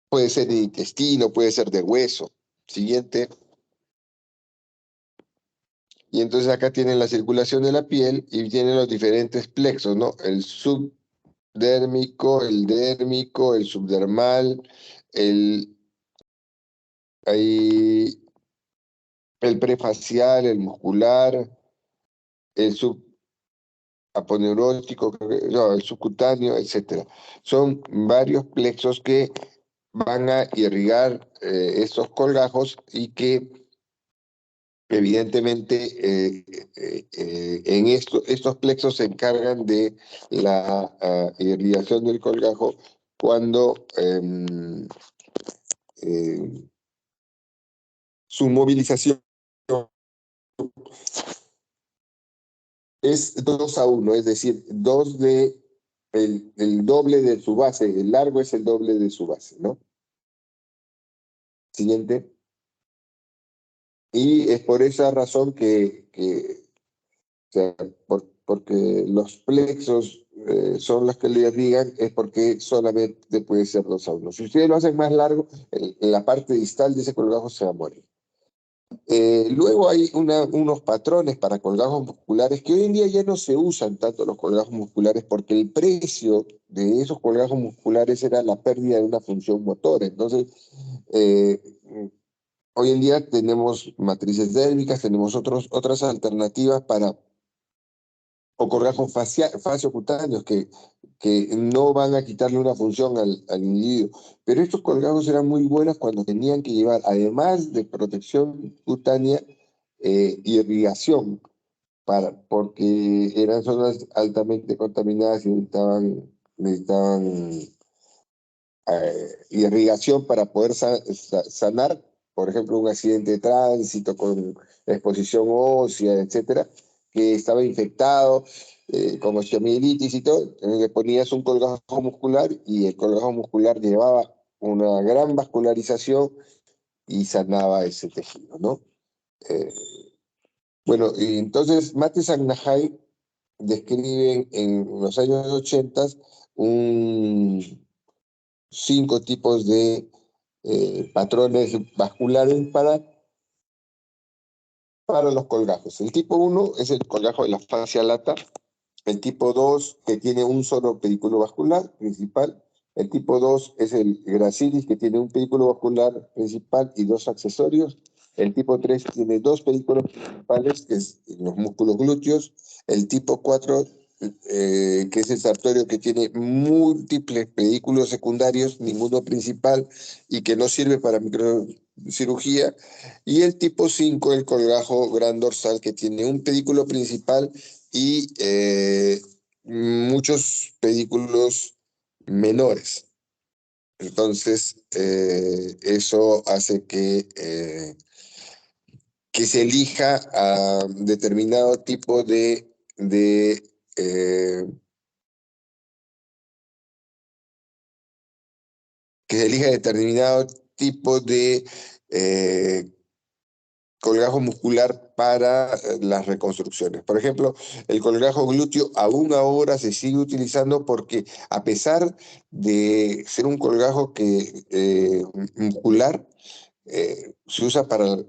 Puede ser de intestino, puede ser de hueso. Siguiente. Y entonces acá tienen la circulación de la piel y tienen los diferentes plexos, ¿no? El subdérmico, el dérmico, el subdermal, ahí, el prefacial, el muscular, el subaponeurótico, no, el subcutáneo, etc. Son varios plexos que van a irrigar estos colgajos y que evidentemente, en estos plexos se encargan de la irrigación del colgajo cuando su movilización es 2:1, es decir, 2 de el doble de su base, el largo es el doble de su base, ¿no? Siguiente. Y es por esa razón o sea, porque los plexos son los que le digan, es porque solamente puede ser 2 a 1. Si ustedes lo hacen más largo, la parte distal de ese colgajo se va a morir. Luego hay unos patrones para colgajos musculares que hoy en día ya no se usan tanto los colgajos musculares porque el precio de esos colgajos musculares era la pérdida de una función motora. Entonces, eh, hoy en día tenemos matrices dérmicas, tenemos otras alternativas o colgajos faciocutáneos que no van a quitarle una función al individuo. Pero estos colgajos eran muy buenos cuando tenían que llevar, además de protección cutánea, irrigación, porque eran zonas altamente contaminadas y necesitaban irrigación para poder sanar, por ejemplo, un accidente de tránsito con exposición ósea, etcétera, que estaba infectado con osteomielitis y todo. Entonces le ponías un colgajo muscular y el colgajo muscular llevaba una gran vascularización y sanaba ese tejido, ¿no? Eh, bueno, y entonces Mates Nahai describen en los años 80 cinco tipos de patrones vasculares para los colgajos. El tipo 1 es el colgajo de la fascia lata. El tipo 2, que tiene un solo pedículo vascular principal. El tipo 2 es el gracilis, que tiene un pedículo vascular principal y 2 accesorios. El tipo 3 tiene 2 pedículos principales, que es los músculos glúteos. El tipo 4, que es el sartorio, que tiene múltiples pedículos secundarios, ninguno principal, y que no sirve para microcirugía. Y el tipo 5, el colgajo gran dorsal, que tiene un pedículo principal y muchos pedículos menores. Entonces, eso hace que se elija a determinado tipo que se elija determinado tipo de colgajo muscular para las reconstrucciones. Por ejemplo, el colgajo glúteo aún ahora se sigue utilizando porque a pesar de ser un colgajo muscular, se usa para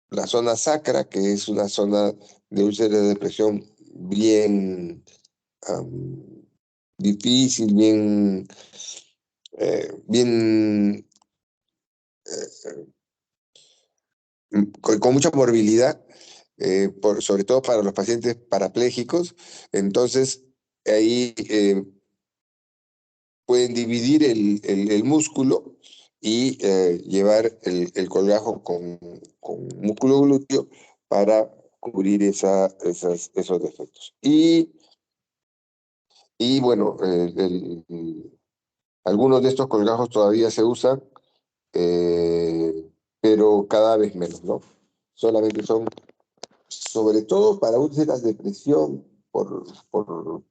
la zona sacra, que es una zona de úlcera de depresión bien difícil, bien con mucha morbilidad, sobre todo para los pacientes parapléjicos. Entonces, ahí pueden dividir el músculo y llevar el colgajo con músculo glúteo para cubrir esos defectos. Y bueno, algunos de estos colgajos todavía se usan, pero cada vez menos, ¿no? Solamente son, sobre todo para úlceras de presión por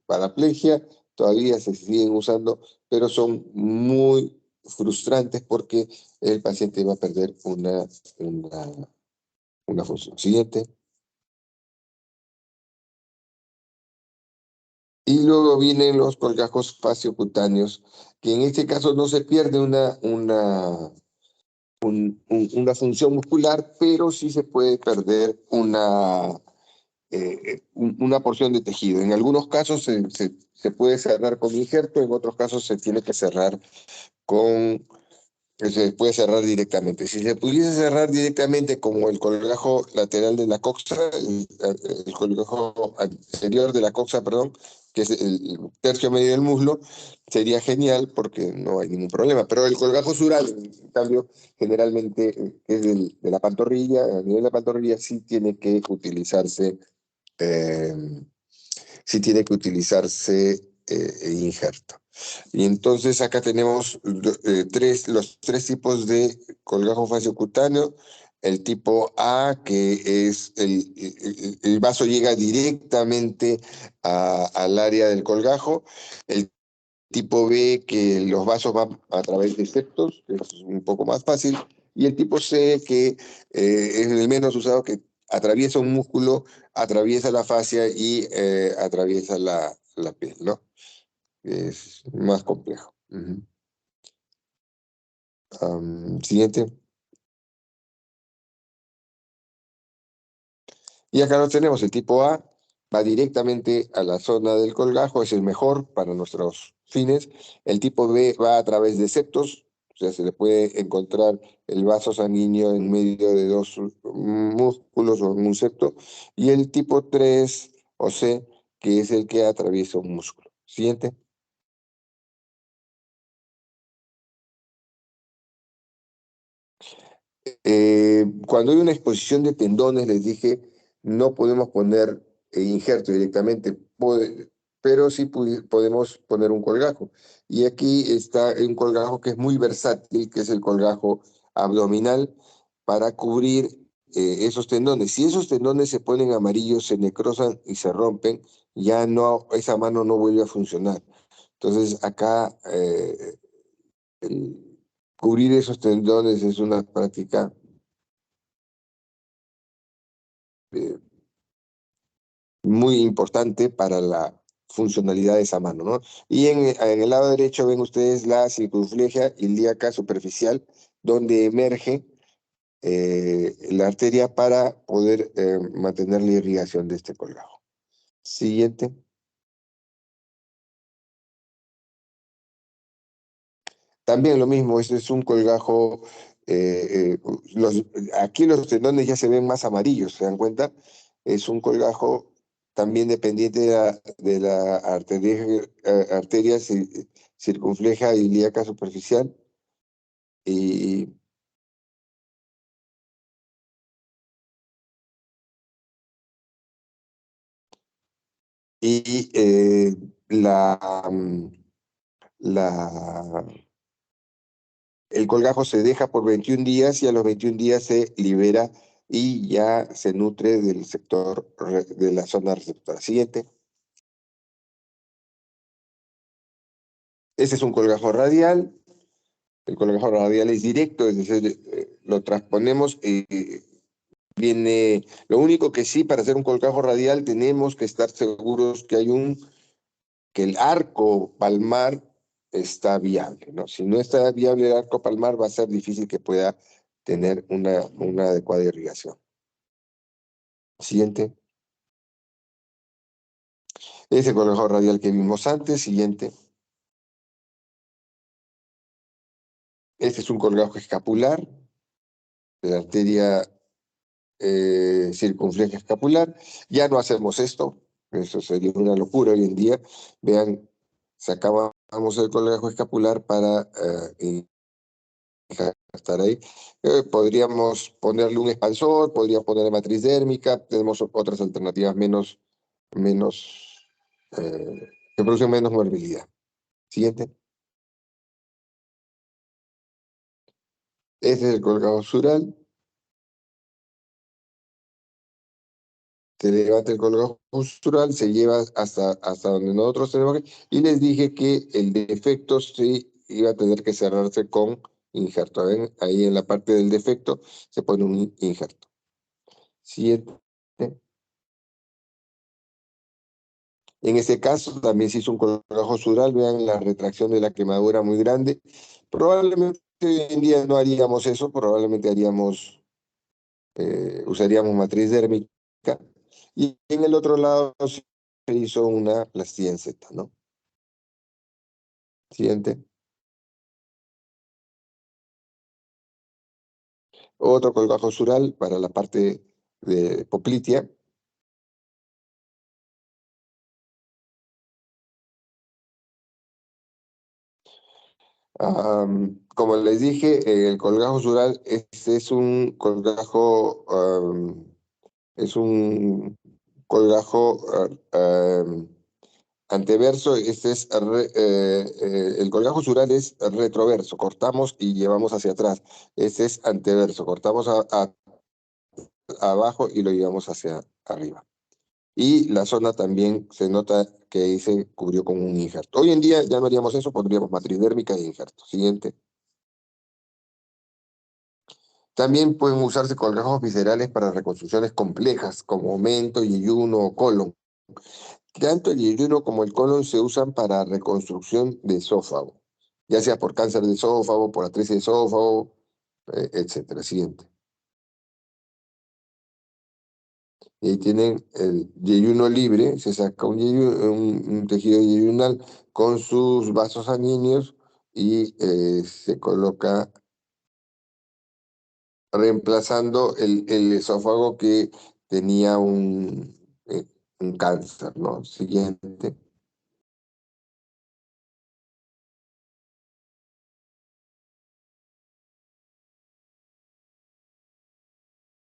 paraplegia, todavía se siguen usando, pero son muy frustrantes porque el paciente va a perder una función. Siguiente. Y luego vienen los colgajos fasciocutáneos, que en este caso no se pierde una función muscular, pero sí se puede perder una porción de tejido. En algunos casos se puede cerrar con injerto, en otros casos se tiene que cerrar se puede cerrar directamente. Si se pudiese cerrar directamente como el colgajo lateral de la coxa, el colgajo anterior de la coxa, perdón, que es el tercio medio del muslo, sería genial porque no hay ningún problema. Pero el colgajo sural, en cambio, generalmente es de la pantorrilla, a nivel de la pantorrilla eh, sí tiene que utilizarse injerto. Y entonces acá tenemos los 3 tipos de colgajo fasciocutáneo. El tipo A, que es el vaso llega directamente al área del colgajo. El tipo B, que los vasos van a través de septos, que es un poco más fácil, y el tipo C, que es el menos usado, que atraviesa un músculo, atraviesa la fascia y atraviesa la piel, ¿no? Es más complejo. Ujú. Siguiente. Y acá lo tenemos, el tipo A va directamente a la zona del colgajo, es el mejor para nuestros fines. El tipo B va a través de septos, o sea, se le puede encontrar el vaso sanguíneo en medio de dos músculos o en un septo. Y el tipo 3 o C, que es el que atraviesa un músculo. Siguiente. Cuando hay una exposición de tendones, les dije, no podemos poner injerto directamente, pero sí podemos poner un colgajo. Y aquí está un colgajo que es muy versátil, que es el colgajo abdominal, para cubrir esos tendones. Si esos tendones se ponen amarillos, se necrosan y se rompen, ya no, esa mano no vuelve a funcionar. Entonces acá cubrir esos tendones es una práctica eh, muy importante para la funcionalidad de esa mano, ¿no? Y en el lado derecho ven ustedes la circunfleja ilíaca superficial, donde emerge la arteria para poder mantener la irrigación de este colgajo. Siguiente. También lo mismo, este es un colgajo, aquí los tendones ya se ven más amarillos, ¿se dan cuenta? Es un colgajo también dependiente de la arteria circunfleja ilíaca superficial y, y la, el colgajo se deja por 21 días y a los 21 días se libera y ya se nutre del sector de la zona receptora. Siguiente. Ese es un colgajo radial. El colgajo radial es directo, es decir, lo transponemos y viene. Lo único que sí, para hacer un colgajo radial tenemos que estar seguros que el arco palmar está viable, ¿no? Si no está viable el arco palmar, va a ser difícil que pueda tener una adecuada irrigación. Siguiente. Ese colgajo radial que vimos antes. Siguiente. Este es un colgajo escapular de la arteria circunfleja escapular. Ya no hacemos esto, eso sería una locura hoy en día. Vean, sacábamos el colgajo escapular para estar ahí. Podríamos ponerle un expansor, podríamos ponerle matriz dérmica, tenemos otras alternativas menos que producen menos morbilidad. Siguiente. Este es el colgajo sural. Se levanta el colgajo postural, se lleva hasta donde nosotros tenemos que, y les dije que el defecto sí iba a tener que cerrarse con injerto. ¿Ven? Ahí en la parte del defecto se pone un injerto. Siguiente. En este caso también se hizo un colgajo sural, vean la retracción de la quemadura muy grande. Probablemente hoy en día no haríamos eso, probablemente usaríamos matriz dérmica. Y en el otro lado se hizo una plastilla en Z, ¿no? Siguiente. Otro colgajo sural para la parte de poplitea. Como les dije, el colgajo sural es un colgajo, es un colgajo anteverso. El colgajo sural es retroverso, cortamos y llevamos hacia atrás. Este es anteverso, cortamos abajo y lo llevamos hacia arriba. y la zona también se nota que ahí se cubrió con un injerto. Hoy en día ya no haríamos eso, pondríamos matriz dérmica e injerto. Siguiente. También pueden usarse colgajos viscerales para reconstrucciones complejas, como mento, yeyuno o colon. Tanto el yeyuno como el colon se usan para reconstrucción de esófago, ya sea por cáncer de esófago, por atrofia de esófago, etcétera. Siguiente. Y ahí tienen el yeyuno libre, se saca un tejido yeyunal con sus vasos sanguíneos y se coloca reemplazando el esófago que tenía un cáncer, ¿no? Siguiente.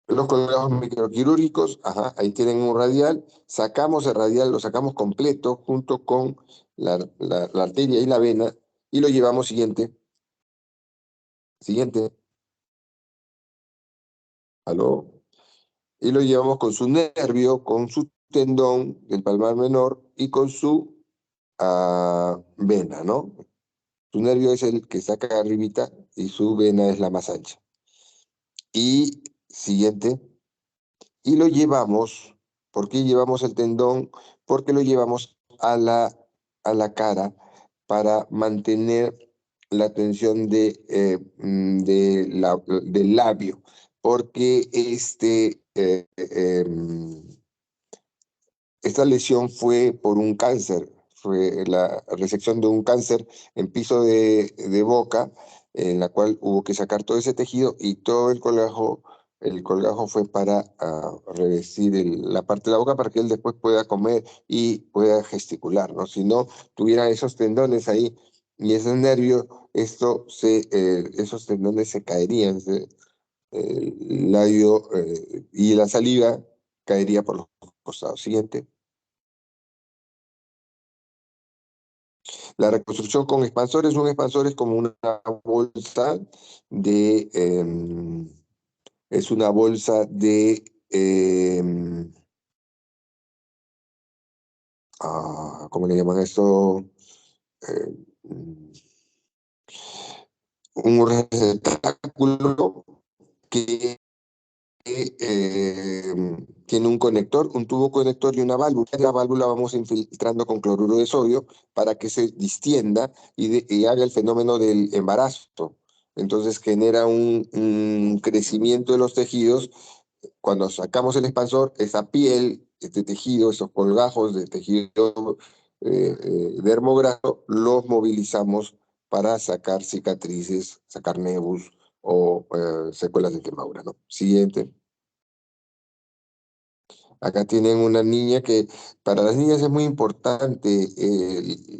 Los colgados microquirúrgicos, ajá, ahí tienen un radial, sacamos el radial, lo sacamos completo junto con la arteria y la vena y lo llevamos siguiente, aló, y lo llevamos con su nervio, con su tendón del palmar menor y con su vena, ¿no? Su nervio es el que saca arribita y su vena es la más ancha. Y siguiente, y lo llevamos, ¿por qué llevamos el tendón? Porque lo llevamos a la cara para mantener la tensión del labio, porque esta lesión fue por un cáncer, fue la resección de un cáncer en piso de boca, en la cual hubo que sacar todo ese tejido y todo el colgajo fue para revestir la parte de la boca para que él después pueda comer y pueda gesticular, ¿no? Si no tuviera esos tendones ahí y ese nervio, esos tendones se caerían, el labio y la saliva caería por los costados. Siguiente. La reconstrucción con expansores, un expansor es como una bolsa de, es una bolsa de, ¿cómo le llaman esto? Eh, un receptáculo que tiene un conector, un tubo conector y una válvula. La válvula vamos infiltrando con cloruro de sodio para que se distienda y haga el fenómeno del embarazo. Entonces genera un crecimiento de los tejidos. Cuando sacamos el expansor, esa piel, este tejido, esos colgajos de tejido dermograso, los movilizamos para sacar cicatrices, sacar nebus o secuelas de quemadura, ¿no? Siguiente. Acá tienen una niña que para las niñas es muy importante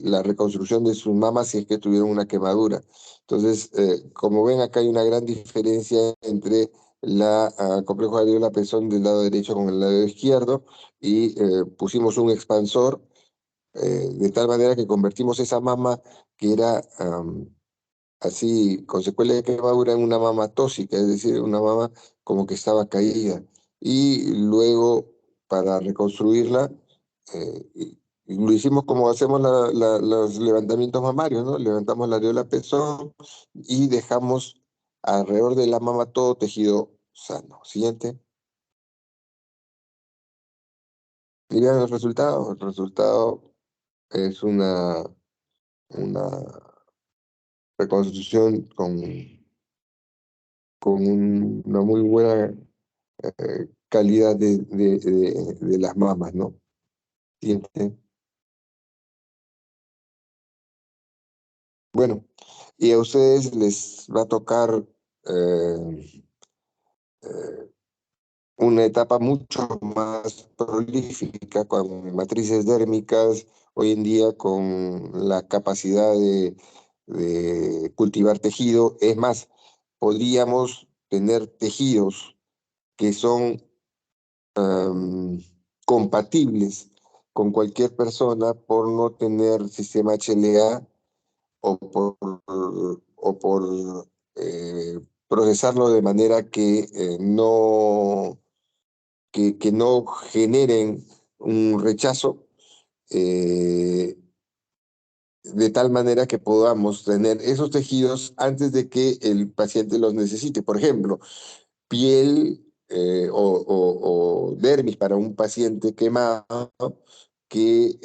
la reconstrucción de sus mamas si es que tuvieron una quemadura. Entonces, como ven, acá hay una gran diferencia entre la complejo de areola pezón del lado derecho con el lado izquierdo y pusimos un expansor de tal manera que convertimos esa mama que era así con secuela de quemadura en una mama tóxica, es decir, una mama como que estaba caída. Y luego, para reconstruirla, y lo hicimos como hacemos los levantamientos mamarios, ¿no? Levantamos la areola pezón y dejamos alrededor de la mama todo tejido sano. Siguiente. Y vean el resultado. El resultado es una reconstrucción con una muy buena calidad de las mamas, ¿no? Siguiente. Bueno, y a ustedes les va a tocar eh, eh, una etapa mucho más prolífica con matrices dérmicas, hoy en día con la capacidad de cultivar tejido. Es más, podríamos tener tejidos que son compatibles con cualquier persona por no tener sistema HLA o por procesarlo de manera que no generen un rechazo, de tal manera que podamos tener esos tejidos antes de que el paciente los necesite. Por ejemplo, piel o dermis para un paciente quemado que,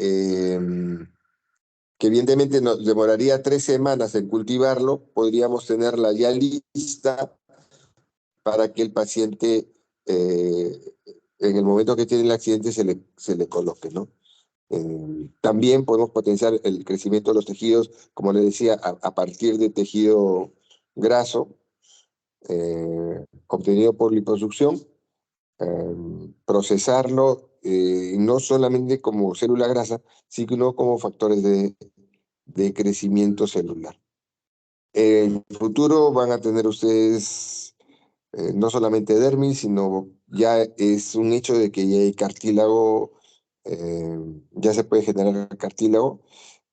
que evidentemente nos demoraría 3 semanas en cultivarlo, podríamos tenerla ya lista para que el paciente, en el momento que tiene el accidente, se le coloque, ¿no? También podemos potenciar el crecimiento de los tejidos, como les decía, a partir de tejido graso, obtenido por liposucción, procesarlo no solamente como célula grasa, sino como factores de crecimiento celular. En el futuro van a tener ustedes no solamente dermis, sino ya es un hecho de que ya hay cartílago, ya se puede generar cartílago,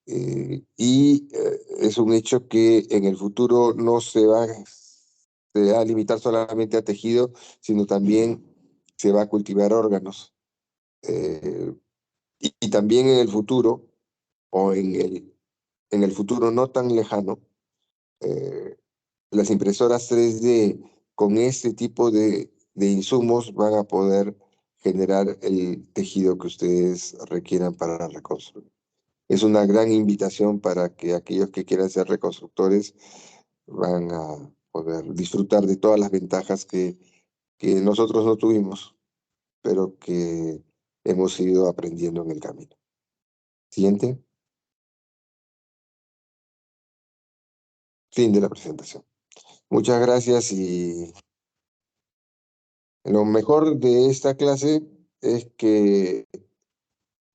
es un hecho que en el futuro no se va a limitar solamente a tejido, sino también se va a cultivar órganos. Y también en el futuro, o en el futuro no tan lejano, eh, las impresoras 3D con este tipo de insumos van a poder generar el tejido que ustedes requieran para reconstruir. Es una gran invitación para que aquellos que quieran ser reconstructores van a poder disfrutar de todas las ventajas que nosotros no tuvimos, pero que hemos ido aprendiendo en el camino. Siguiente. Fin de la presentación. Muchas gracias y lo mejor de esta clase es que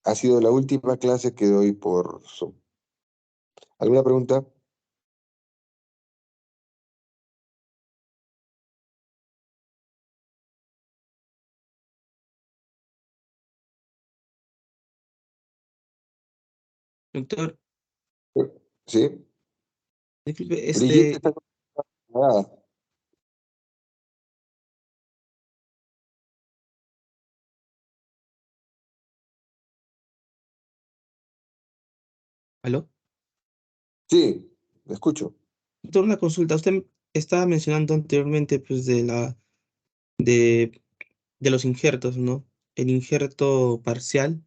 ha sido la última clase que doy por Zoom. ¿Alguna pregunta? Doctor, ¿Sí? disculpe, Brigitte está conectada. ¿aló? Sí, me escucho. Doctor, una consulta. Usted estaba mencionando anteriormente, pues, de, de los injertos, ¿no? El injerto parcial,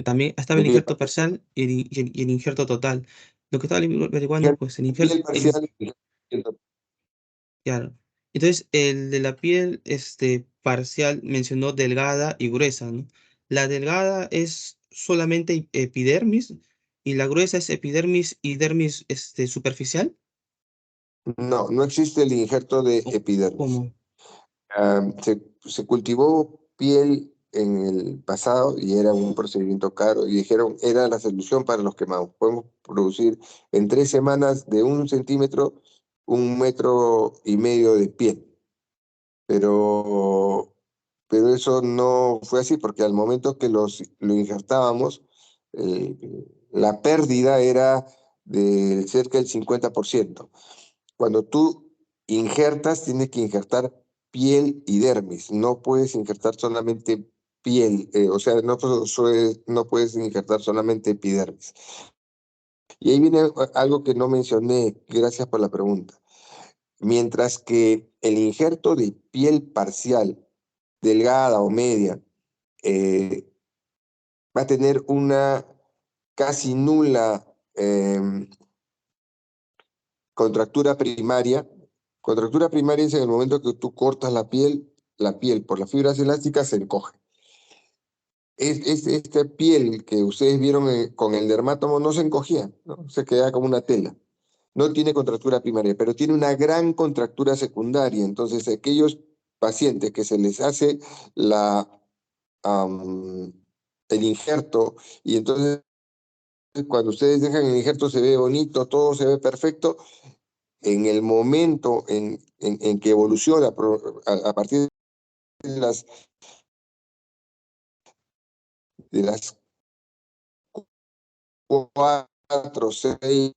también estaba De el piel injerto parcial. parcial y el injerto total. Lo que estaba averiguando, pues, el De injerto, piel parcial y injerto. claro. Entonces, el de la piel, parcial mencionó delgada y gruesa, ¿no? La delgada es solamente epidermis y la gruesa es epidermis y dermis, superficial. No, no existe el injerto de ¿O epidermis. cómo? Se cultivó piel en el pasado y era un procedimiento caro y dijeron era la solución para los quemados. Podemos producir en 3 semanas de 1 centímetro, 1,5 metros de piel. Pero, pero eso no fue así porque al momento que lo injertábamos, eh, la pérdida era de cerca del 50%. Cuando tú injertas, tienes que injertar piel y dermis. No puedes injertar solamente piel, o sea, no puedes injertar solamente epidermis. Y ahí viene algo que no mencioné, gracias por la pregunta. Mientras que el injerto de piel parcial, delgada o media, eh, va a tener una casi nula contractura primaria. Contractura primaria es en el momento que tú cortas la piel por las fibras elásticas se encoge. Esta piel que ustedes vieron con el dermátomo no se encogía, ¿no? Se queda como una tela. No tiene contractura primaria, pero tiene una gran contractura secundaria. Entonces, aquellos pacientes que se les hace el injerto y entonces cuando ustedes dejan el injerto se ve bonito, todo se ve perfecto, en el momento en que evoluciona a partir de las 4, 6,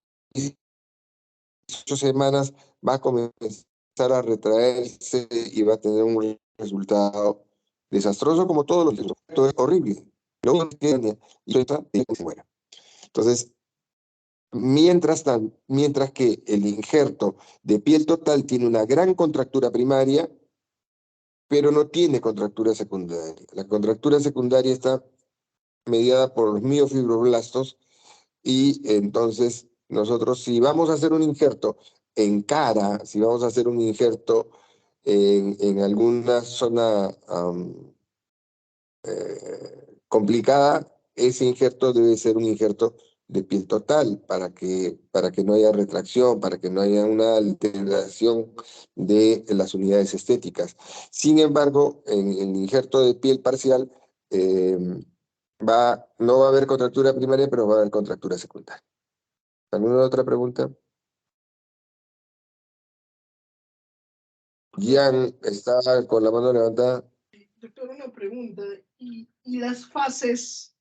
8 semanas, va a comenzar a retraerse y va a tener un resultado desastroso como todos los. Esto es horrible. Lo único que queda y se muera. Entonces, mientras que el injerto de piel total tiene una gran contractura primaria, pero no tiene contractura secundaria. La contractura secundaria está mediada por los miofibroblastos y entonces nosotros si vamos a hacer un injerto en cara, si vamos a hacer un injerto en alguna zona complicada, ese injerto debe ser un injerto de piel total para que no haya retracción, para que no haya una alteración de las unidades estéticas. Sin embargo, en el injerto de piel parcial no va a haber contractura primaria, pero va a haber contractura secundaria. ¿Alguna otra pregunta? Gian está con la mano levantada. Doctor, una pregunta. ¿Y las fases?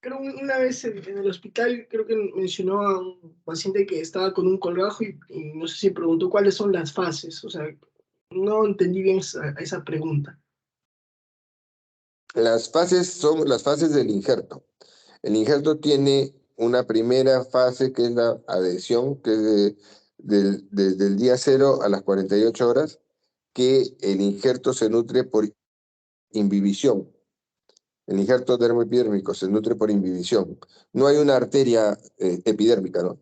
Creo una vez en el hospital, creo que mencionó a un paciente que estaba con un colgajo y no sé si preguntó cuáles son las fases. O sea, no entendí bien esa pregunta. Las fases son las fases del injerto. El injerto tiene una primera fase que es la adhesión, que es desde el día 0 a las 48 horas, que el injerto se nutre por imbibición. El injerto dermoepidérmico se nutre por imbibición. No hay una arteria epidérmica, ¿no?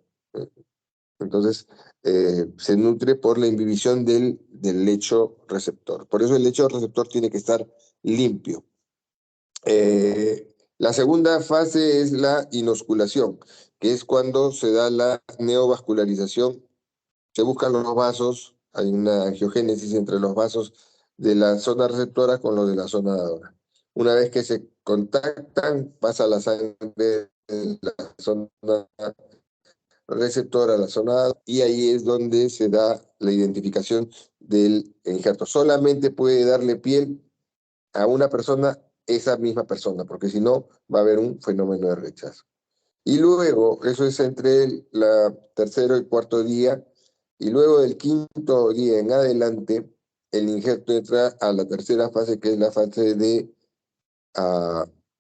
Entonces, se nutre por la imbibición del lecho receptor. Por eso el lecho receptor tiene que estar limpio. La segunda fase es la inosculación, que es cuando se da la neovascularización. Se buscan los vasos, hay una angiogénesis entre los vasos de la zona receptora con los de la zona dadora. Una vez que se contactan, pasa la sangre de la zona receptora a la zona dadora y ahí es donde se da la identificación del injerto. Solamente puede darle piel a una persona esa misma persona, porque si no va a haber un fenómeno de rechazo. Y luego, eso es entre el tercero y cuarto día, y luego del quinto día en adelante, el injerto entra a la tercera fase, que es la fase de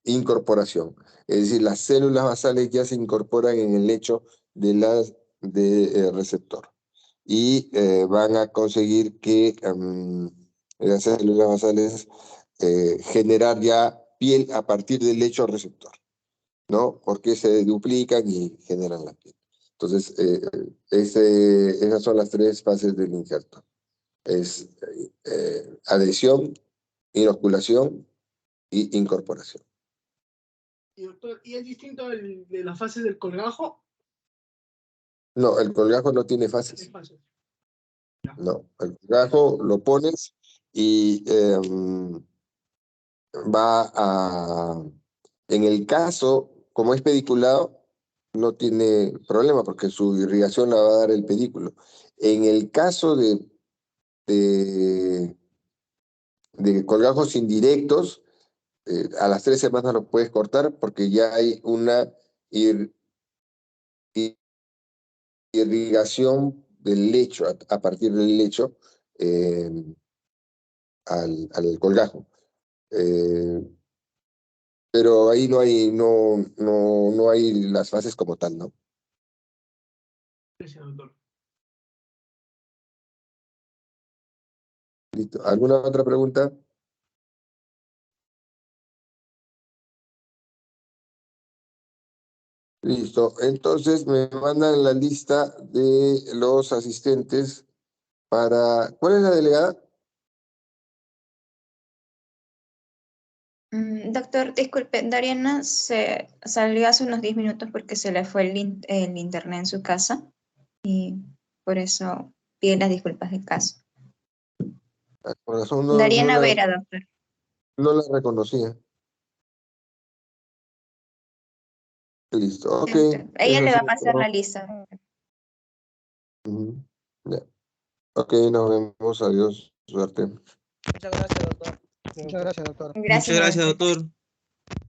incorporación. Es decir, las células basales ya se incorporan en el lecho de receptor. Y van a conseguir que las células basales generar ya piel a partir del lecho receptor, ¿no? Porque se duplican y generan la piel. Entonces, esas son las tres fases del injerto. Es adhesión, inoculación y incorporación. Y doctor, ¿y es distinto de las fases del colgajo? No, el colgajo no tiene fases. ¿Qué fases? No, el colgajo lo pones y en el caso, como es pediculado, no tiene problema porque su irrigación la va a dar el pedículo. En el caso de colgajos indirectos, a las 3 semanas lo puedes cortar porque ya hay una irrigación del lecho, a partir del lecho al colgajo. Pero ahí no hay las fases como tal, ¿no? Gracias, doctor. ¿Listo? ¿Alguna otra pregunta? Listo. Entonces me mandan la lista de los asistentes para... ¿Cuál es la delegada? Doctor, disculpe, Dariana se salió hace unos 10 minutos porque se le fue el internet en su casa y por eso pide las disculpas del caso. Por razón Dariana Vera, doctor. no la reconocía. Listo, ok. Ella Eso le sí, va a pasar la lista. Ya. Ok, nos vemos. Adiós. Suerte. Muchas gracias, doctor. Muchas gracias, doctor. Gracias, Muchas gracias, doctor. doctor.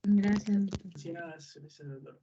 Gracias. Gracias, doctor.